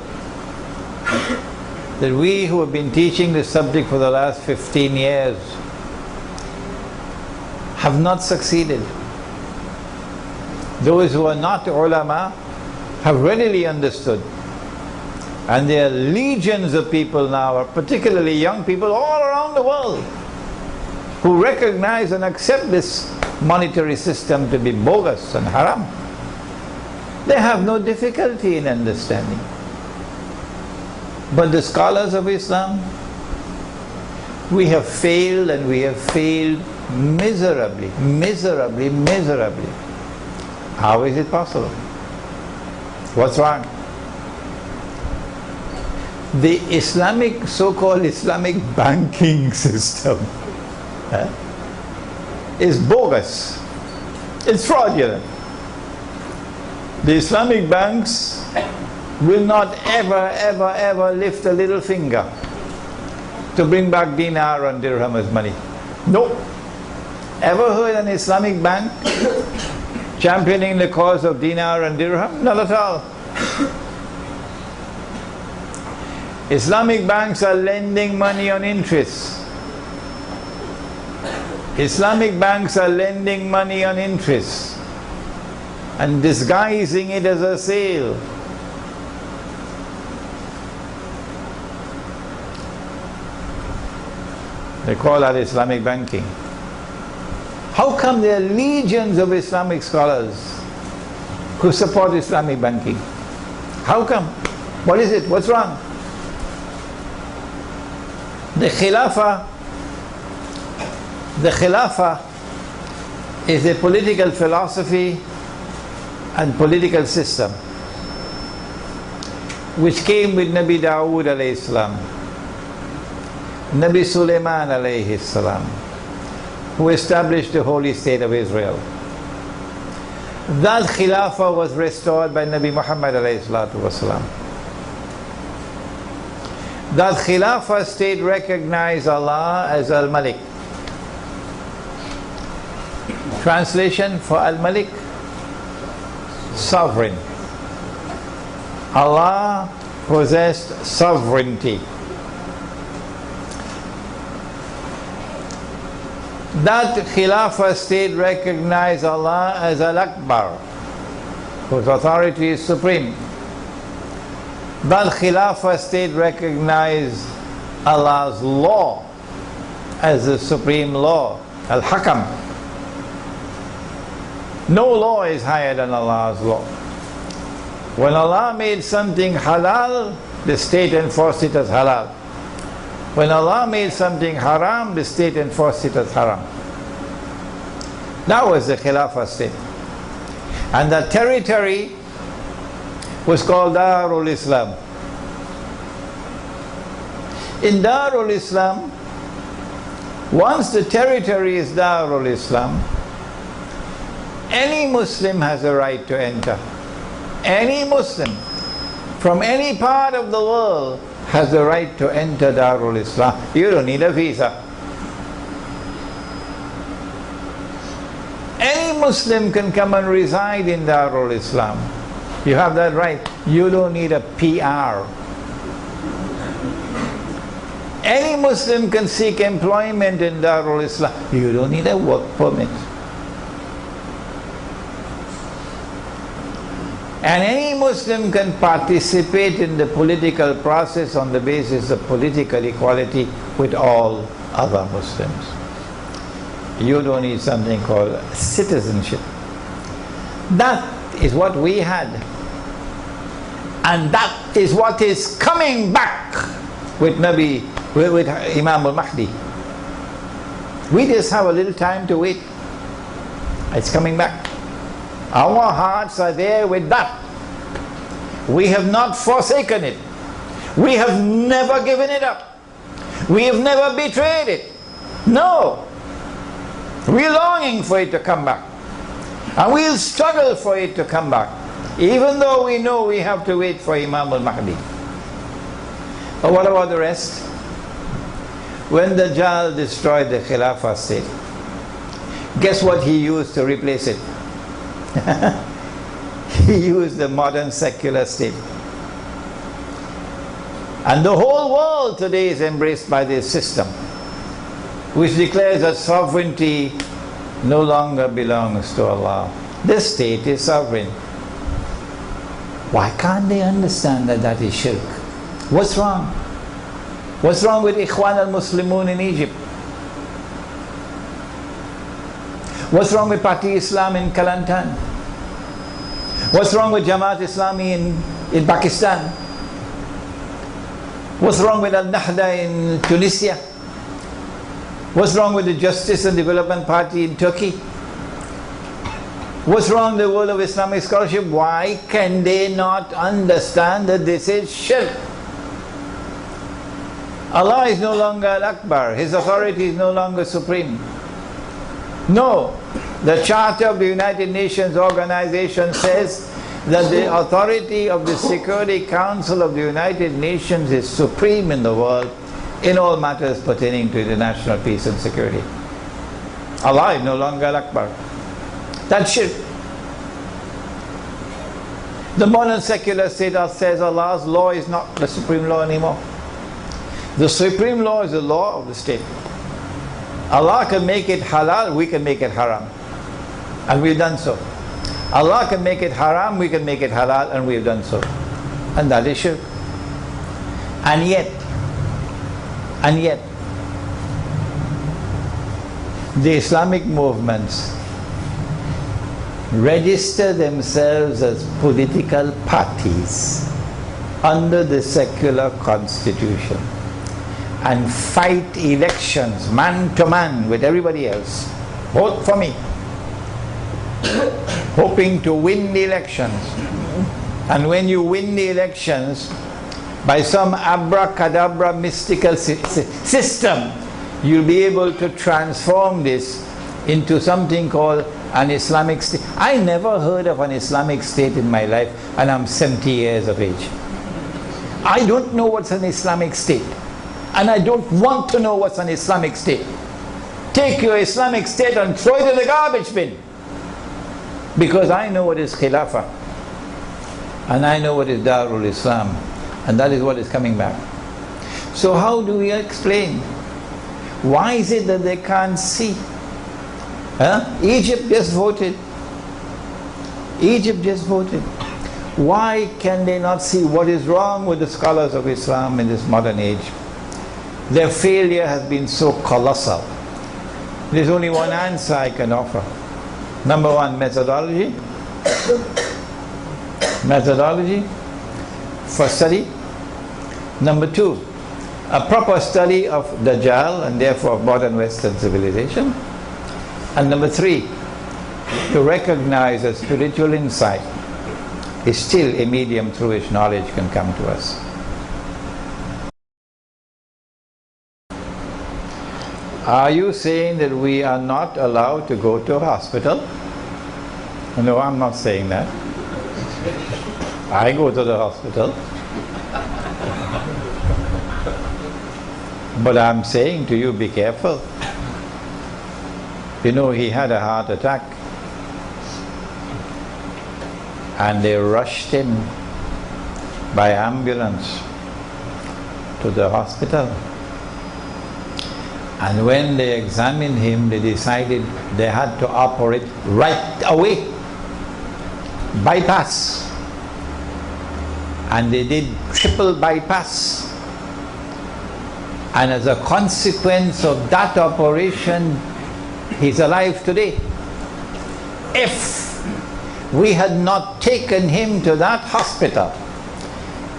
that we who have been teaching this subject for the last 15 years have not succeeded? Those who are not ulama have readily understood. And there are legions of people now, particularly young people all around the world, who recognize and accept this monetary system to be bogus and haram. They have no difficulty in understanding. But the scholars of Islam, we have failed, and we have failed miserably, miserably, miserably. How is it possible? What's wrong? The Islamic, so-called Islamic banking system is bogus. It's fraudulent. The Islamic banks will not ever, ever, ever lift a little finger to bring back dinar and dirham as money. No. Ever heard an Islamic bank championing the cause of dinar and dirham? Not at all. Islamic banks are lending money on interest. Islamic banks are lending money on interest and disguising it as a sale. They call that Islamic banking. How come there are legions of Islamic scholars who support Islamic banking? How come? What is it? What's wrong? The Khilafah is a political philosophy and political system which came with Nabi Dawood alayhi salam, Nabi Sulaiman alayhi salam, who established the holy state of Israel. That Khilafah was restored by Nabi Muhammad alayhi salatu wasalam. That Khilafah state recognized Allah as Al-Malik. Translation for Al-Malik: sovereign. Allah possessed sovereignty. That Khilafah state recognized Allah as Al-Akbar, whose authority is supreme. That Khilafah state recognized Allah's law as the supreme law, Al-Hakam. No law is higher than Allah's law. When Allah made something halal, the state enforced it as halal. When Allah made something haram, the state enforced it as haram. That was the Khilafah state. And that territory was called Darul Islam. In Darul Islam, once the territory is Darul Islam, any Muslim has a right to enter. Any Muslim from any part of the world has the right to enter Darul Islam. You don't need a visa. Any Muslim can come and reside in Darul Islam. You have that right. You don't need a PR. Any Muslim can seek employment in Darul Islam. You don't need a work permit. And any Muslim can participate in the political process on the basis of political equality with all other Muslims. You don't need something called citizenship. That is what we had. And that is what is coming back with with Imam al-Mahdi. We just have a little time to wait. It's coming back. Our hearts are there with that. We have not forsaken it. We have never given it up. We have never betrayed it. No. We're longing for it to come back. And we'll struggle for it to come back, even though we know we have to wait for Imam al-Mahdi. But what about the rest? When Dajjal destroyed the Khilafah state, guess what he used to replace it? He used the modern secular state. And the whole world today is embraced by this system, which declares that sovereignty no longer belongs to Allah. This state is sovereign. Why can't they understand that that is shirk? What's wrong? What's wrong with Ikhwan al-Muslimun in Egypt? What's wrong with Parti Islam in Kelantan? What's wrong with Jamaat Islami in Pakistan? What's wrong with Al-Nahda in Tunisia? What's wrong with the Justice and Development Party in Turkey? What's wrong with the world of Islamic scholarship? Why can they not understand that this is shirk? Allah is no longer Al-Akbar. His authority is no longer supreme. No. The Charter of the United Nations Organization says that the authority of the Security Council of the United Nations is supreme in the world in all matters pertaining to international peace and security. Allah is no longer Al-Akbar. That's shirk. The modern secular state says Allah's law is not the supreme law anymore. The supreme law is the law of the state. Allah can make it halal, we can make it haram. And we've done so. Allah can make it haram, we can make it halal, and we've done so. And that is shirk. And yet, the Islamic movements register themselves as political parties under the secular constitution and fight elections man to man with everybody else. Vote for me. Hoping to win the elections. And when you win the elections, by some abracadabra mystical system, you'll be able to transform this into something called an Islamic state. I never heard of an Islamic state in my life, and I'm 70 years of age. I don't know what's an Islamic state, and I don't want to know what's an Islamic state. Take your Islamic state and throw it in the garbage bin, because I know what is Khilafah, and I know what is Darul Islam, and that is what is coming back. So how do we explain? Why is it that they can't see? Egypt just voted. Egypt just voted. Why can they not see what is wrong with the scholars of Islam in this modern age? Their failure has been so colossal. There's only one answer I can offer. Number one, methodology. Methodology for study. Number two, a proper study of Dajjal and therefore of modern Western civilization. And number three, to recognize that spiritual insight is still a medium through which knowledge can come to us. Are you saying that we are not allowed to go to a hospital? No, I'm not saying that. I go to the hospital. But I'm saying to you, be careful. You know, he had a heart attack, and they rushed him by ambulance to the hospital. And when they examined him, they decided they had to operate right away. Bypass. And they did triple bypass. And as a consequence of that operation, he's alive today. If we had not taken him to that hospital,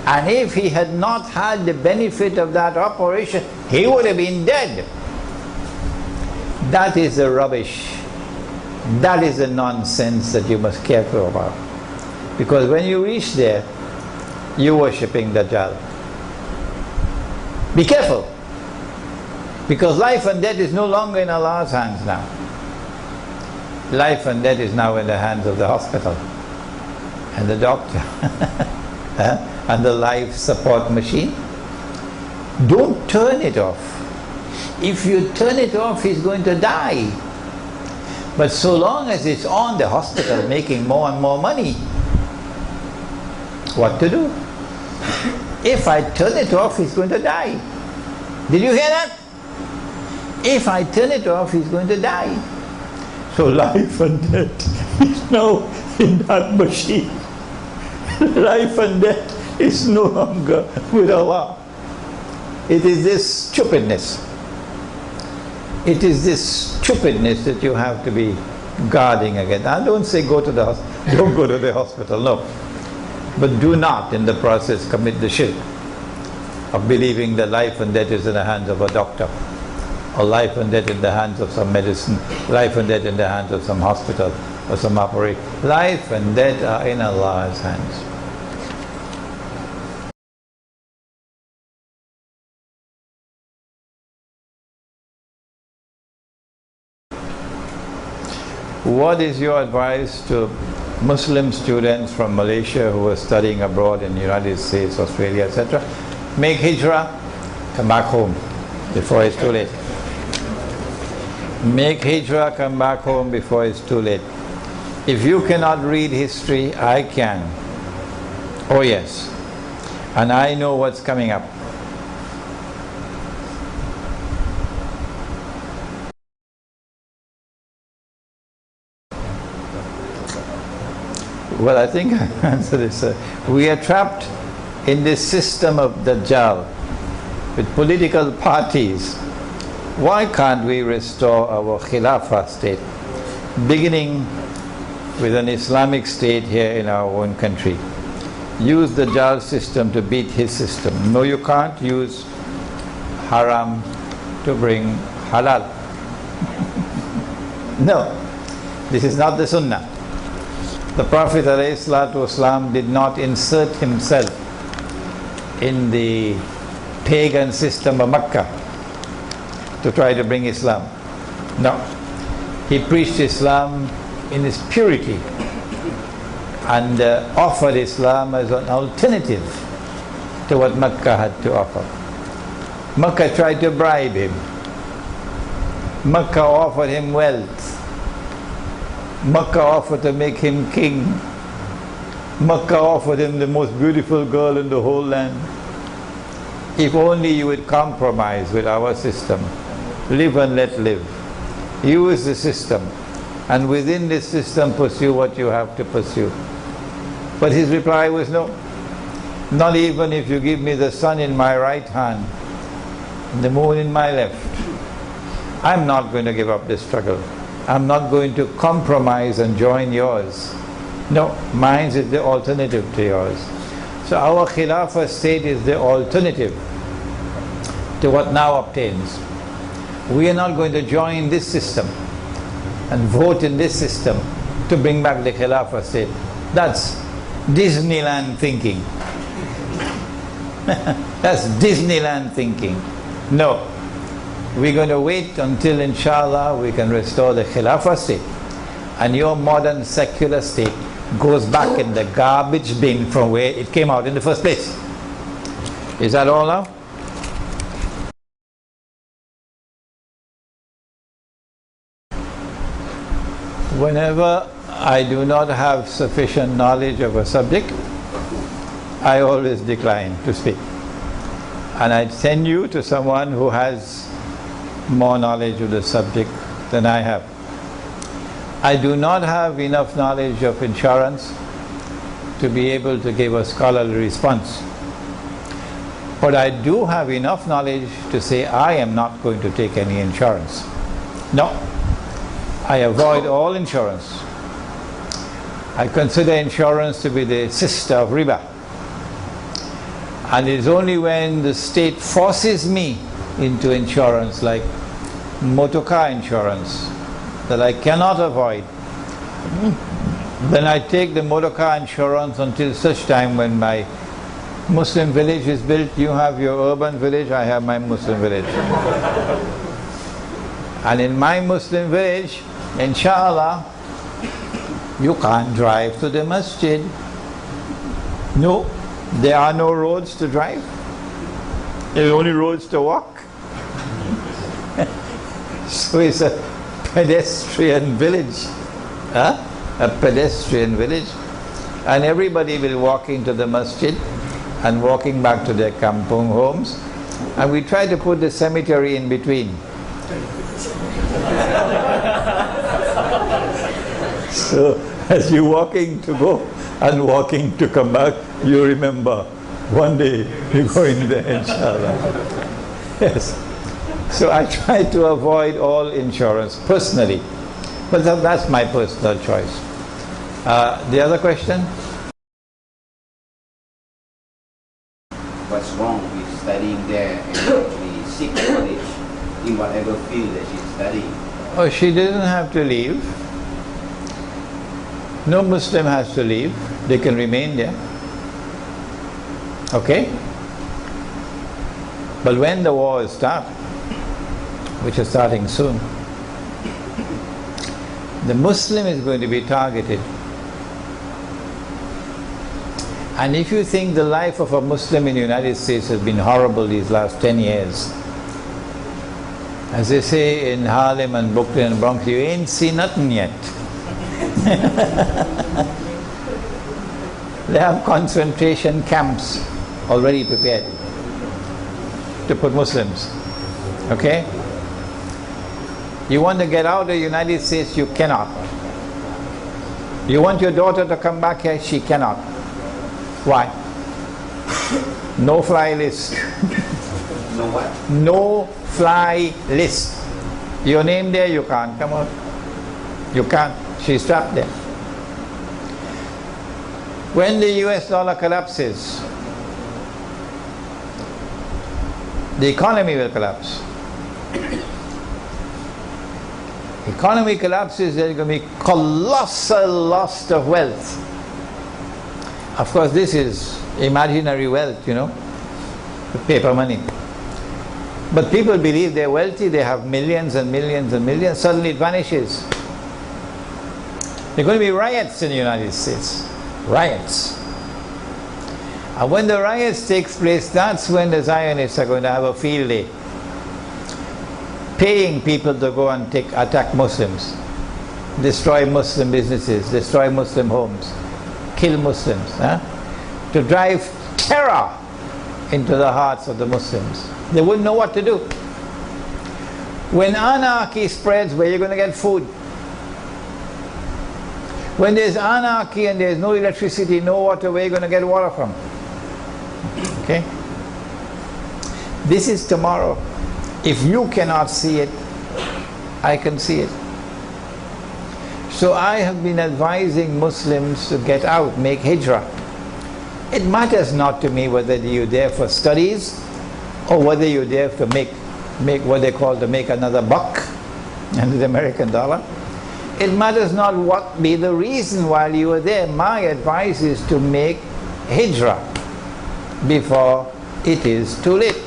and if he had not had the benefit of that operation, he would have been dead. That is the rubbish. That is the nonsense that you must care about. Because when you reach there, you're worshipping Dajjal. Be careful. Because life and death is no longer in Allah's hands now. Life and death is now in the hands of the hospital and the doctor and the life support machine. Don't turn it off. If you turn it off, he's going to die. But so long as it's on, the hospital making more and more money, what to do? If I turn it off, he's going to die. Did you hear that? If I turn it off, he's going to die. So life and death is now in that machine. Life and death is no longer with Allah. It is this stupidness. It is this stupidness that you have to be guarding against. I don't say don't go to the hospital, no. But do not in the process commit the shirk of believing that life and death is in the hands of a doctor, or life and death in the hands of some medicine, life and death in the hands of some hospital or some operation. Life and death are in Allah's hands. What is your advice to Muslim students from Malaysia who are studying abroad in the United States, Australia, etc.? Make hijrah, come back home before it's too late. Make hijrah, come back home before it's too late. If you cannot read history, I can. Oh yes. And I know what's coming up. Well, I think I answered this. We are trapped in this system of Dajjal with political parties. Why can't we restore our Khilafah state, beginning with an Islamic state here in our own country? Use the Dajjal system to beat his system. No, you can't use haram to bring halal. No, this is not the Sunnah. The Prophet ﷺ did not insert himself in the pagan system of Mecca to try to bring Islam. No. He preached Islam in its purity and offered Islam as an alternative to what Mecca had to offer. Mecca tried to bribe him. Mecca offered him wealth. Mecca offered to make him king. Mecca offered him the most beautiful girl in the whole land. If only you would compromise with our system. Live and let live. Use the system, and within this system pursue what you have to pursue. But his reply was no. Not even if you give me the sun in my right hand and the moon in my left. I'm not going to give up this struggle. I'm not going to compromise and join yours. No, mine is the alternative to yours. So our Khilafah state is the alternative to what now obtains. We are not going to join this system and vote in this system to bring back the Khilafah state. That's Disneyland thinking. That's Disneyland thinking. No. We're going to wait until inshallah we can restore the Khilafah state, and your modern secular state goes back in the garbage bin from where it came out in the first place. Is that all now? Whenever I do not have sufficient knowledge of a subject, I always decline to speak. And I send you to someone who has more knowledge of the subject than I have. I do not have enough knowledge of insurance to be able to give a scholarly response. But I do have enough knowledge to say I am not going to take any insurance. No. I avoid all insurance. I consider insurance to be the sister of riba. And it's only when the state forces me into insurance, like motor car insurance, that I cannot avoid, then I take the motor car insurance until such time when my Muslim village is built. You have your urban village, I have my Muslim village. And in my Muslim village, inshallah, you can't drive to the masjid. No, there are no roads to drive. There are only roads to walk. So it's a pedestrian village. Huh? A pedestrian village. And everybody will walk into the masjid and walking back to their kampung homes. And we try to put the cemetery in between. So as you're walking to go and walking to come back, you remember, one day you're going there, inshallah. Yes. So I try to avoid all insurance, personally. But that's my personal choice. The other question? What's wrong with studying there and actually seek knowledge in whatever field that she's studying? Oh, she doesn't have to leave. No Muslim has to leave. They can remain there. Okay? But when the war starts, which is starting soon, the Muslim is going to be targeted. And if you think the life of a Muslim in the United States has been horrible these last 10 years, as they say in Harlem and Brooklyn and Bronx, you ain't seen nothing yet. They have concentration camps already prepared to put Muslims. Okay? You want to get out of the United States, you cannot. You want your daughter to come back here, she cannot. Why? No fly list. No what? No fly list. Your name there, you can't come out. You can't. She's trapped there. When the US dollar collapses, the economy will collapse. Economy collapses, there's going to be colossal loss of wealth. Of course, this is imaginary wealth, you know, paper money. But people believe they're wealthy, they have millions and millions and millions, suddenly it vanishes. There are going to be riots in the United States. Riots. And when the riots takes place, that's when the Zionists are going to have a field day. Paying people to go and attack Muslims, destroy Muslim businesses, destroy Muslim homes, kill Muslims, to drive terror into the hearts of the Muslims. They wouldn't know what to do. When anarchy spreads, where are you going to get food? When there's anarchy and there's no electricity, no water, where are you going to get water from? Okay? This is tomorrow. If you cannot see it, I can see it. So I have been advising Muslims to get out, make hijrah. It matters not to me whether you're there for studies or whether you're there to make what they call to make another buck under the American dollar. It matters not what be the reason while you are there. My advice is to make hijrah before it is too late.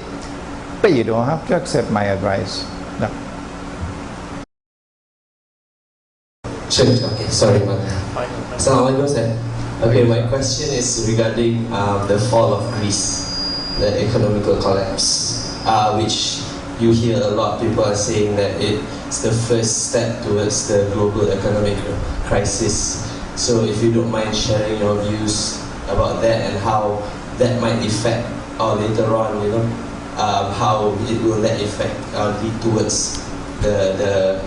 But you don't have to accept my advice. No. Okay, sorry, man. Assalamualaikum, sir. Okay, my question is regarding the fall of Greece, the economical collapse, which you hear a lot of people are saying that it's the first step towards the global economic crisis. So if you don't mind sharing your views about that and how that might affect, or later on, you know, how it will that affect lead towards the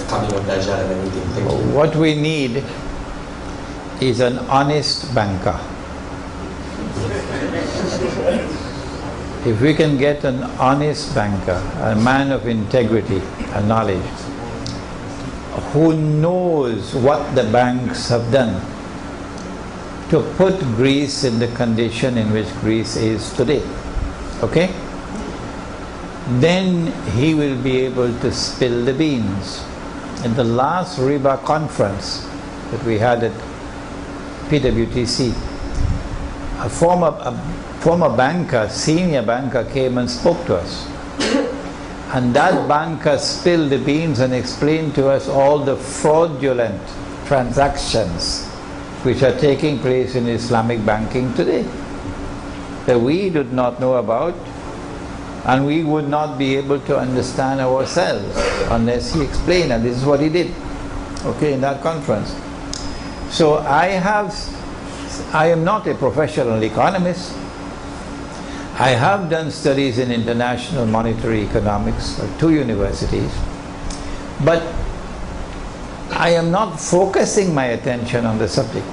coming of Dajjal and everything. Thank you. What we need is an honest banker. If we can get an honest banker, a man of integrity and knowledge, who knows what the banks have done to put Greece in the condition in which Greece is today. Okay? Then he will be able to spill the beans. In the last RIBA conference that we had at PWTC, a former banker, senior banker, came and spoke to us. And that banker spilled the beans and explained to us all the fraudulent transactions which are taking place in Islamic banking today, that we did not know about, and we would not be able to understand ourselves unless he explained, and this is what he did, okay, in that conference. So I am not a professional economist. I have done studies in international monetary economics at 2 universities, but I am not focusing my attention on the subject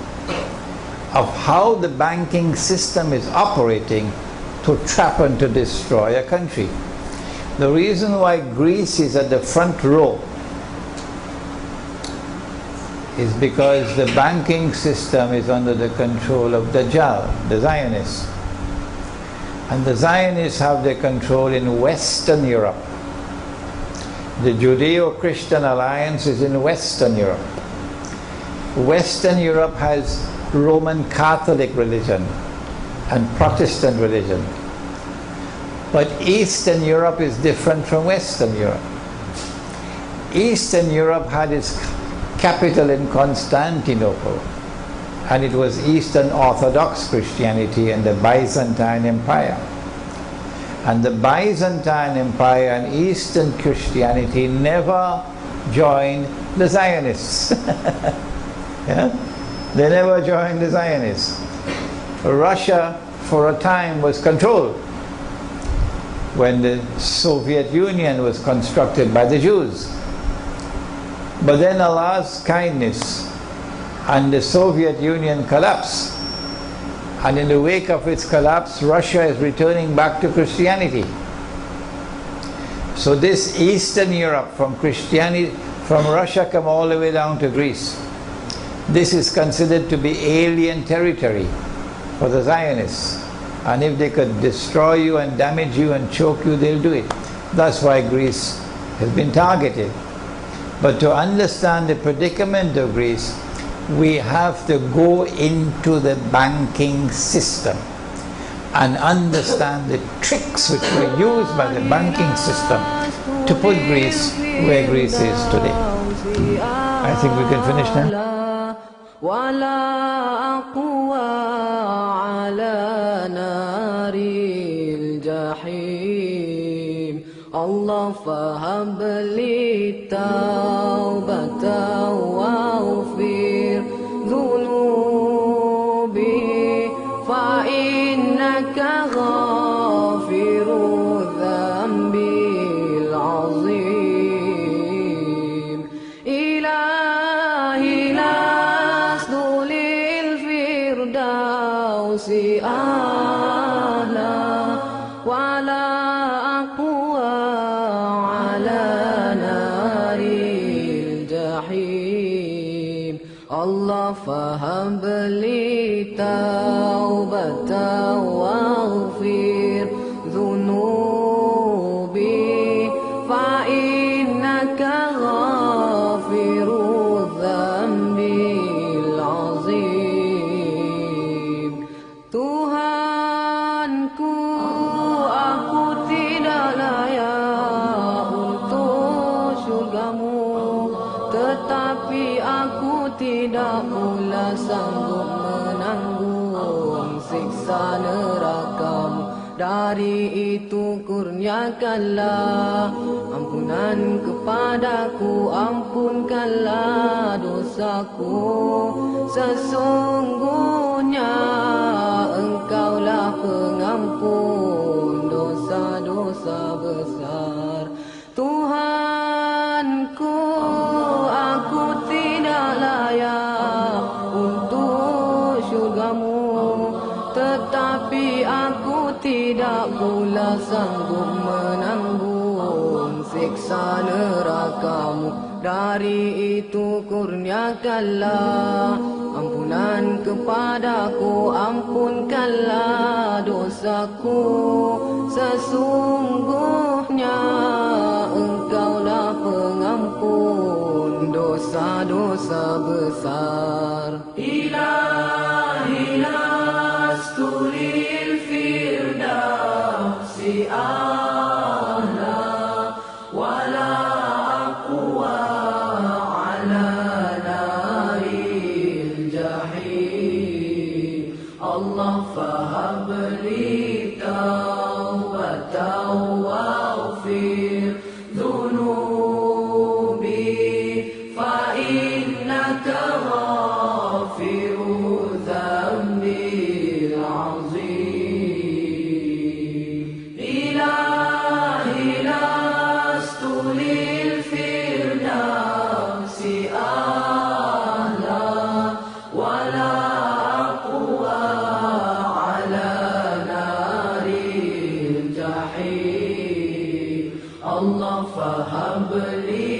of how the banking system is operating to trap and to destroy a country. The reason why Greece is at the front row is because the banking system is under the control of Ad-Dajjal, the Zionists. And the Zionists have their control in Western Europe. The Judeo-Christian alliance is in Western Europe. Western Europe has Roman Catholic religion and Protestant religion. But Eastern Europe is different from Western Europe. Eastern Europe had its capital in Constantinople, and it was Eastern Orthodox Christianity and the Byzantine Empire. And the Byzantine Empire and Eastern Christianity never joined the Zionists. Yeah? They never joined the Zionists. Russia, for a time, was controlled when the Soviet Union was constructed by the Jews. But then Allah's kindness, and the Soviet Union collapsed. And in the wake of its collapse, Russia is returning back to Christianity. So this Eastern Europe, from Christianity, from Russia come all the way down to Greece. This is considered to be alien territory for the Zionists. And if they could destroy you and damage you and choke you, they'll do it. That's why Greece has been targeted. But to understand the predicament of Greece, we have to go into the banking system and understand the tricks which were used by the banking system to put Greece where Greece is today. I think we can finish now. Allah fahab li taubata waghfir dhunubi fa innaka ghafiru dhanbil azim ilahi lasdu lil firdausi ahla wala Allah fahab li taubata waghfir dhunubi fa innaka ghafiru dhanbil azim. Tuhanku, aku tidak layak untuk syurgamu, tetapi aku tidak pula sanggup menanggung siksa nerakamu. Dari itu kurniakanlah ampunan kepadaku, ampunkanlah dosaku. Sesungguhnya Engkaulah pengampun dosa-dosa besar. Tuhanku, aku tidak layak untuk syurgamu, tetapi aku tidak pula sanggup menanggung siksa nerakamu. dari itu kurniakanlah ampunan kepadaku, ampunkanlah dosaku, sesungguhnya Engkaulah pengampun dosa-dosa besar. Ilahi lastu lil firdausi a'la wala aqwa ala naril jahim. Allah fahab li taubatan waghfir dhunubi fa innaka ghafiru dhanbil azim. Ilahi lastu lil firdausi a'la wala aqwa ala naril jahim. Allah fahab li